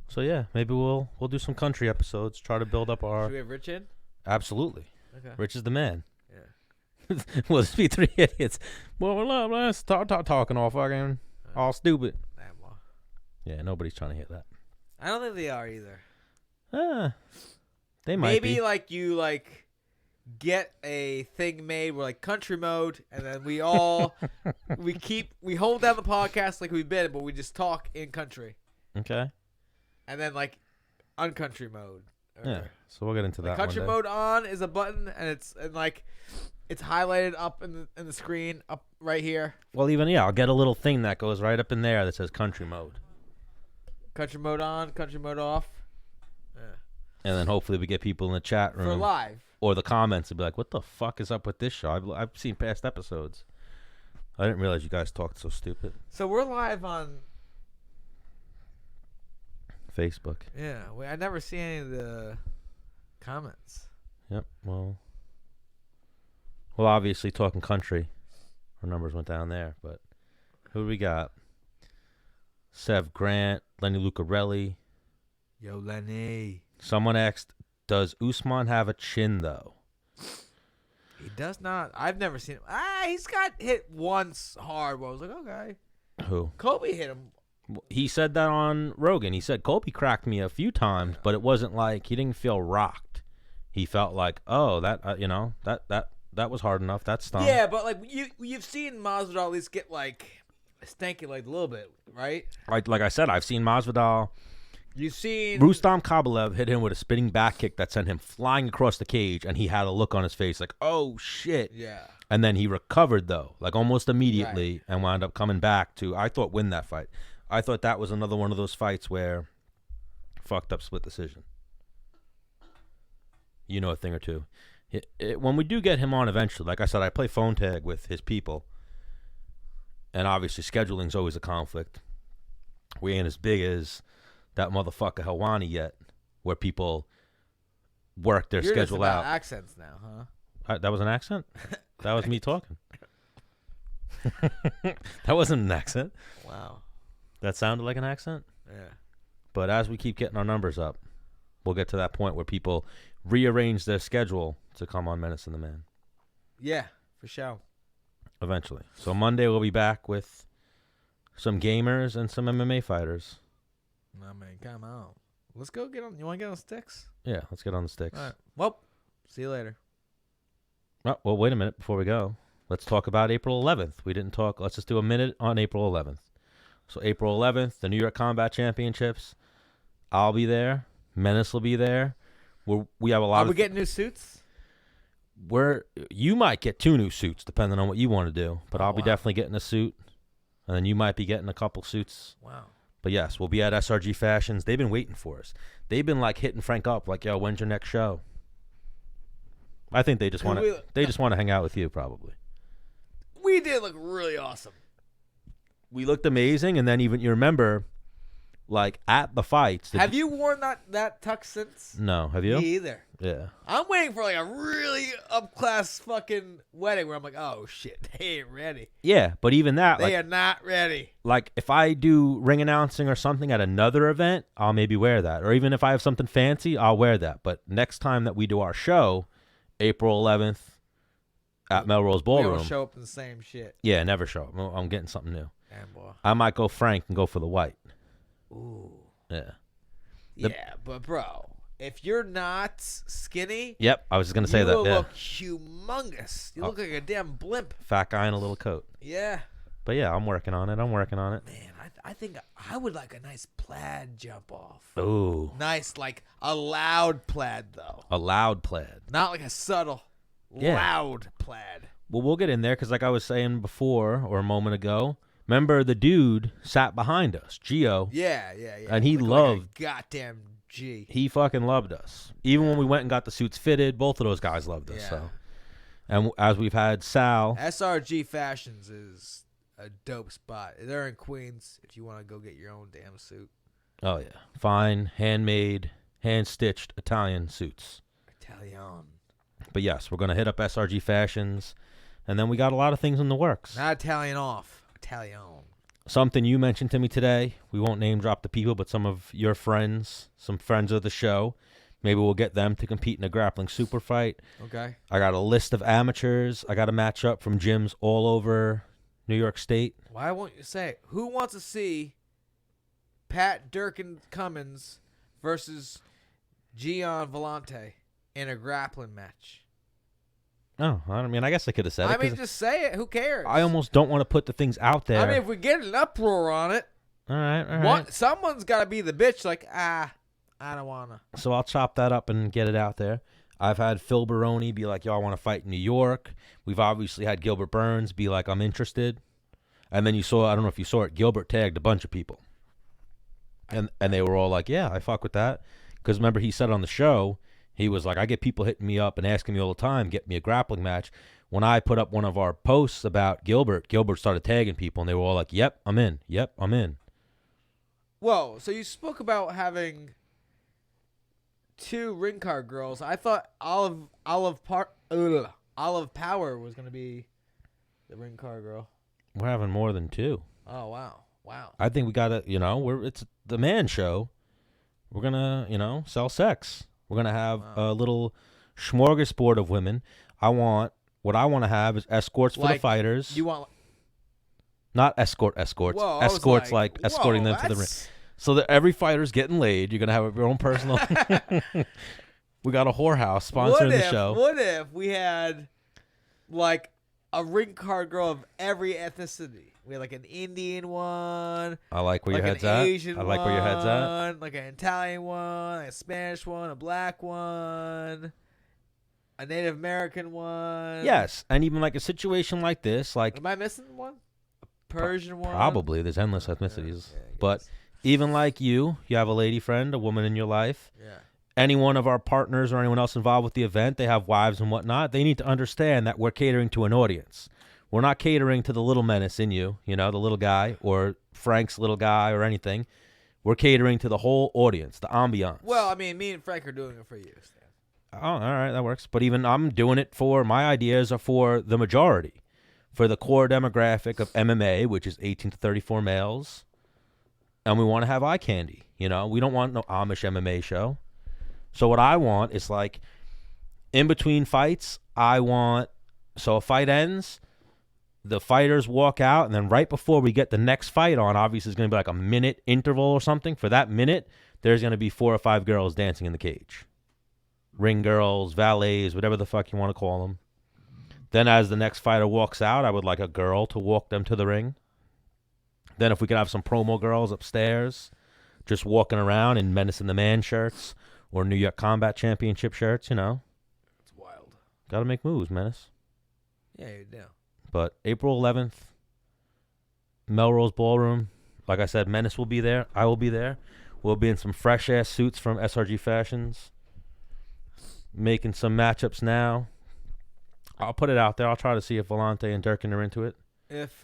So yeah, maybe we'll do some country episodes, try to build up our Should we have Rich in? Absolutely. Okay. Rich is the man. Yeah. We'll just be three idiots. Well, let's start talking all fucking all stupid. Damn, well. Yeah, nobody's trying to hear that. I don't think they are either. They might Maybe be. like you like get a thing made where like country mode, and then we all we hold down the podcast like we've been, but we just talk in country, Okay. and then like uncountry mode. Yeah. So we'll get into that. Country one day. mode on is a button, and it's highlighted up in the screen up right here. Well, I'll get a little thing that goes right up in there that says country mode, Country mode on, country mode off. and then hopefully we get people in the chat room For live. or the comments and be like, "What the fuck is up with this show?" I've seen past episodes. I didn't realize you guys talked so stupid. So we're live on. Facebook. Yeah, I never see any of the comments. Yep. Well, obviously talking country, our numbers went down there. But who do we got? Sev Grant, Lenny Lucarelli. Yo, Lenny. Someone asked, "Does Usman have a chin though?" He does not. I've never seen him. He's got hit once hard. Where I was like, okay. Who? Kobe hit him. He said that on Rogan. He said Kobe cracked me a few times, but it wasn't like he didn't feel rocked. He felt like, oh, that that was hard enough. That stung. Yeah, but like you've seen Masvidal at least get like stanky like a little bit, right? Like I said, I've seen Masvidal. You've seen Rustam Kabalev hit him with a spinning back kick that sent him flying across the cage, and he had a look on his face like, oh shit. Yeah. And then he recovered though, like almost immediately, and wound up coming back to, I thought, win that fight. I thought that was another one of those fights where fucked up split decision. You know a thing or two. When we do get him on eventually, like I said, I play phone tag with his people. And obviously scheduling's always a conflict. We ain't as big as that motherfucker Helwani yet, where people work their You're just schedule about out. accents now, huh? That was an accent? That was me talking. That wasn't an accent. Wow. That sounded like an accent. Yeah. But as we keep getting our numbers up, we'll get to that point where people rearrange their schedule to come on Menace and the Man. Yeah, for sure. Eventually. So Monday we'll be back with some gamers and some MMA fighters. No, man, come on. Let's go get on. You want to get on sticks? Yeah, let's get on the sticks. All right. Well, see you later. Oh, well, wait a minute before we go. Let's talk about April 11th. We didn't talk. Let's just do a minute on April 11th. So April 11th, the New York Combat Championships. I'll be there. Menace will be there. We have a lot Are we of... getting new suits? You might get 2 new suits, depending on what you want to do. But I'll be wow. definitely getting a suit. And then you might be getting a couple suits. Wow. But yes, we'll be at SRG Fashions. They've been waiting for us. They've been like hitting Frank up, like, yo, when's your next show? I think they just want to. They just want to hang out with you, probably. We did look really awesome. We looked amazing, and then even you remember, like at the fights. Have you worn that tux since? No, have you? Me either. Yeah. I'm waiting for like a really up class fucking wedding where I'm like, oh shit, they ain't ready. Yeah, but even that, They are not ready. like if I do ring announcing or something at another event, I'll maybe wear that, or even if I have something fancy, I'll wear that. But next time that we do our show, April 11th, at Melrose We Ballroom. don't show up in the same shit. Yeah, never show up. I'm getting something new. Damn, boy. I might go Frank and go for the white. Ooh. Yeah. Yeah, but bro, if you're not skinny, Yep, I was just gonna say you that. will Yeah, look humongous. You look like a damn blimp. fat guy in a little coat. Yeah. But yeah, I'm working on it. Man, I think I would like a nice plaid jump off. Ooh, Nice, like a loud plaid though. a loud plaid. Not like a subtle, Yeah. loud plaid. Well, we'll get in there because, like I was saying before or a moment ago, remember the dude sat behind us, Gio. Yeah. And he Like loved- a goddamn G. He fucking loved us. Even when we went and got the suits fitted, both of those guys loved us. Yeah. So, and as we've had Sal, SRG Fashions is a dope spot. They're in Queens if you want to go get your own damn suit. oh yeah, fine, handmade, hand-stitched Italian suits. Italian. But yes, we're gonna hit up SRG Fashions, and then we got a lot of things in the works. Not Italian off. Italian. Something you mentioned to me today. We won't name drop the people, but some of your friends, some friends of the show, maybe we'll get them to compete in a grappling super fight. Okay. I got a list of amateurs. I got a match up from gyms all over New York State. Why won't you say it? Who wants to see Pat Durkin Cummins versus Gian Vellante in a grappling match? Oh, I mean, I guess I could have said it. I mean, 'cause just say it. Who cares? I almost don't want to put the things out there. I mean, if we get an uproar on it, all right. someone's got to be the bitch. Like, I don't wanna. So I'll chop that up and get it out there. I've had Phil Baroni be like, yo, I want to fight in New York. We've obviously had Gilbert Burns be like, I'm interested. And then you saw, I don't know if you saw it, Gilbert tagged a bunch of people. And they were all like, yeah, I fuck with that. Because remember, he said on the show, he was like, I get people hitting me up and asking me all the time, get me a grappling match. When I put up one of our posts about Gilbert started tagging people, and they were all like, yep, I'm in. Yep, I'm in. Whoa! So you spoke about having 2 ring card girls. I thought Olive Power was gonna be the ring card girl. We're having more than 2. Oh wow! I think we gotta, it's the man show. We're gonna, sell sex. We're gonna have a little smorgasbord of women. What I want to have is escorts for the fighters. You want not escorts. Whoa, I was Escorts like escorting them to the ring. So that every fighter's getting laid. You're gonna have your own personal. We got a whorehouse sponsoring the show. What if we had like a ring card girl of every ethnicity? We had like an Indian one. I like where like your head's an at. Asian I like where your head's at. one, like an Italian one, like a Spanish one, a black one, a Native American one. Yes, and even like a situation like this, like Am I missing one? A Persian one? probably there's endless ethnicities, Yeah, I but guess. even like you have a lady friend, a woman in your life. Yeah. Any one of our partners or anyone else involved with the event, they have wives and whatnot. They need to understand that we're catering to an audience. We're not catering to the little menace in you, the little guy or Frank's little guy or anything. We're catering to the whole audience, the ambiance. Well, I mean, me and Frank are doing it for you, Stan. Oh, all right, that works. But even I'm doing it for, my ideas are for the majority, for the core demographic of MMA, which is 18 to 34 males. And we want to have eye candy, We don't want no Amish MMA show. So what I want is like, in between fights, so a fight ends, the fighters walk out, and then right before we get the next fight on, obviously it's going to be like a minute interval or something. For that minute, there's going to be 4 or 5 girls dancing in the cage. Ring girls, valets, whatever the fuck you want to call them. Then as the next fighter walks out, I would like a girl to walk them to the ring. Then if we could have some promo girls upstairs, just walking around in Menace and The Man shirts or New York Combat Championship shirts, It's wild. Got to make moves, Menace. Yeah, you do. But April 11th, Melrose Ballroom. Like I said, Menace will be there. I will be there. We'll be in some fresh-ass suits from SRG Fashions. Making some matchups now. I'll put it out there. I'll try to see if Vellante and Durkin are into it. If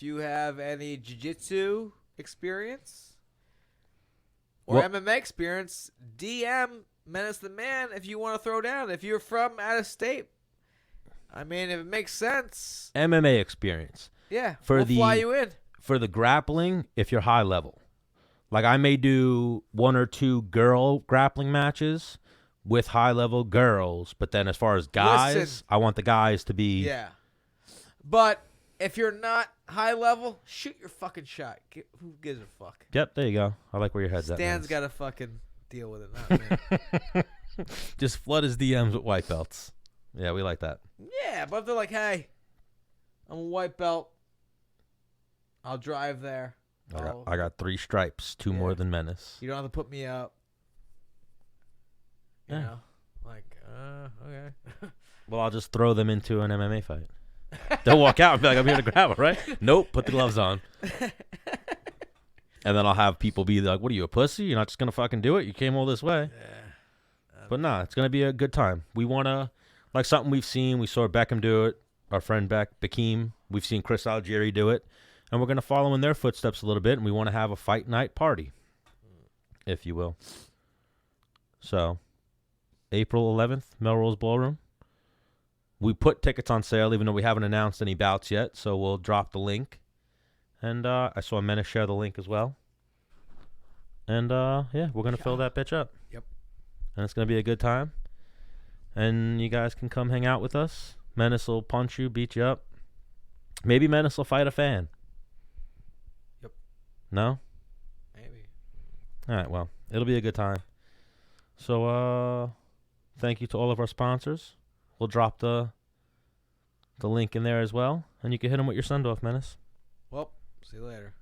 you have any jiu-jitsu experience or MMA experience, DM Menace the Man if you want to throw down. If you're from out of state, I mean, if it makes sense. MMA experience. Yeah, We'll fly you in. For the grappling, if you're high level. Like I may do 1 or 2 girl grappling matches with high level girls, but then as far as guys, Listen. I want the guys to be Yeah. But If you're not high level, shoot your fucking shot. Who gives a fuck? Yep, there you go. I like where your head's at. Stan's got to fucking deal with it, not me. Just flood his DMs with white belts. Yeah, we like that. Yeah, but if they're like, hey, I'm a white belt. I'll drive there. I got 3 stripes, 2 more than Menace. You don't have to put me up. You Yeah. know? Like, okay. Well, I'll just throw them into an MMA fight. They'll walk out and be like, I'm here to grab her, right? Nope, put the gloves on. And then I'll have people be like, what are you, a pussy? You're not just going to fucking do it? You came all this way. Yeah. But nah, it's going to be a good time. We want to, like something we've seen. We saw Beckham do it. Our friend Bekim. We've seen Chris Algieri do it. And we're going to follow in their footsteps a little bit. And we want to have a fight night party, if you will. So, April 11th, Melrose Ballroom. We put tickets on sale, even though we haven't announced any bouts yet. So we'll drop the link. And I saw Menace share the link as well. And yeah, we're going to fill that bitch up. Yep. And it's going to be a good time. And you guys can come hang out with us. Menace will punch you, beat you up. Maybe Menace will fight a fan. Yep. No? Maybe. All right, well, it'll be a good time. So thank you to all of our sponsors. We'll drop the link in there as well. And you can hit them with your send-off, Menace. Well, see you later.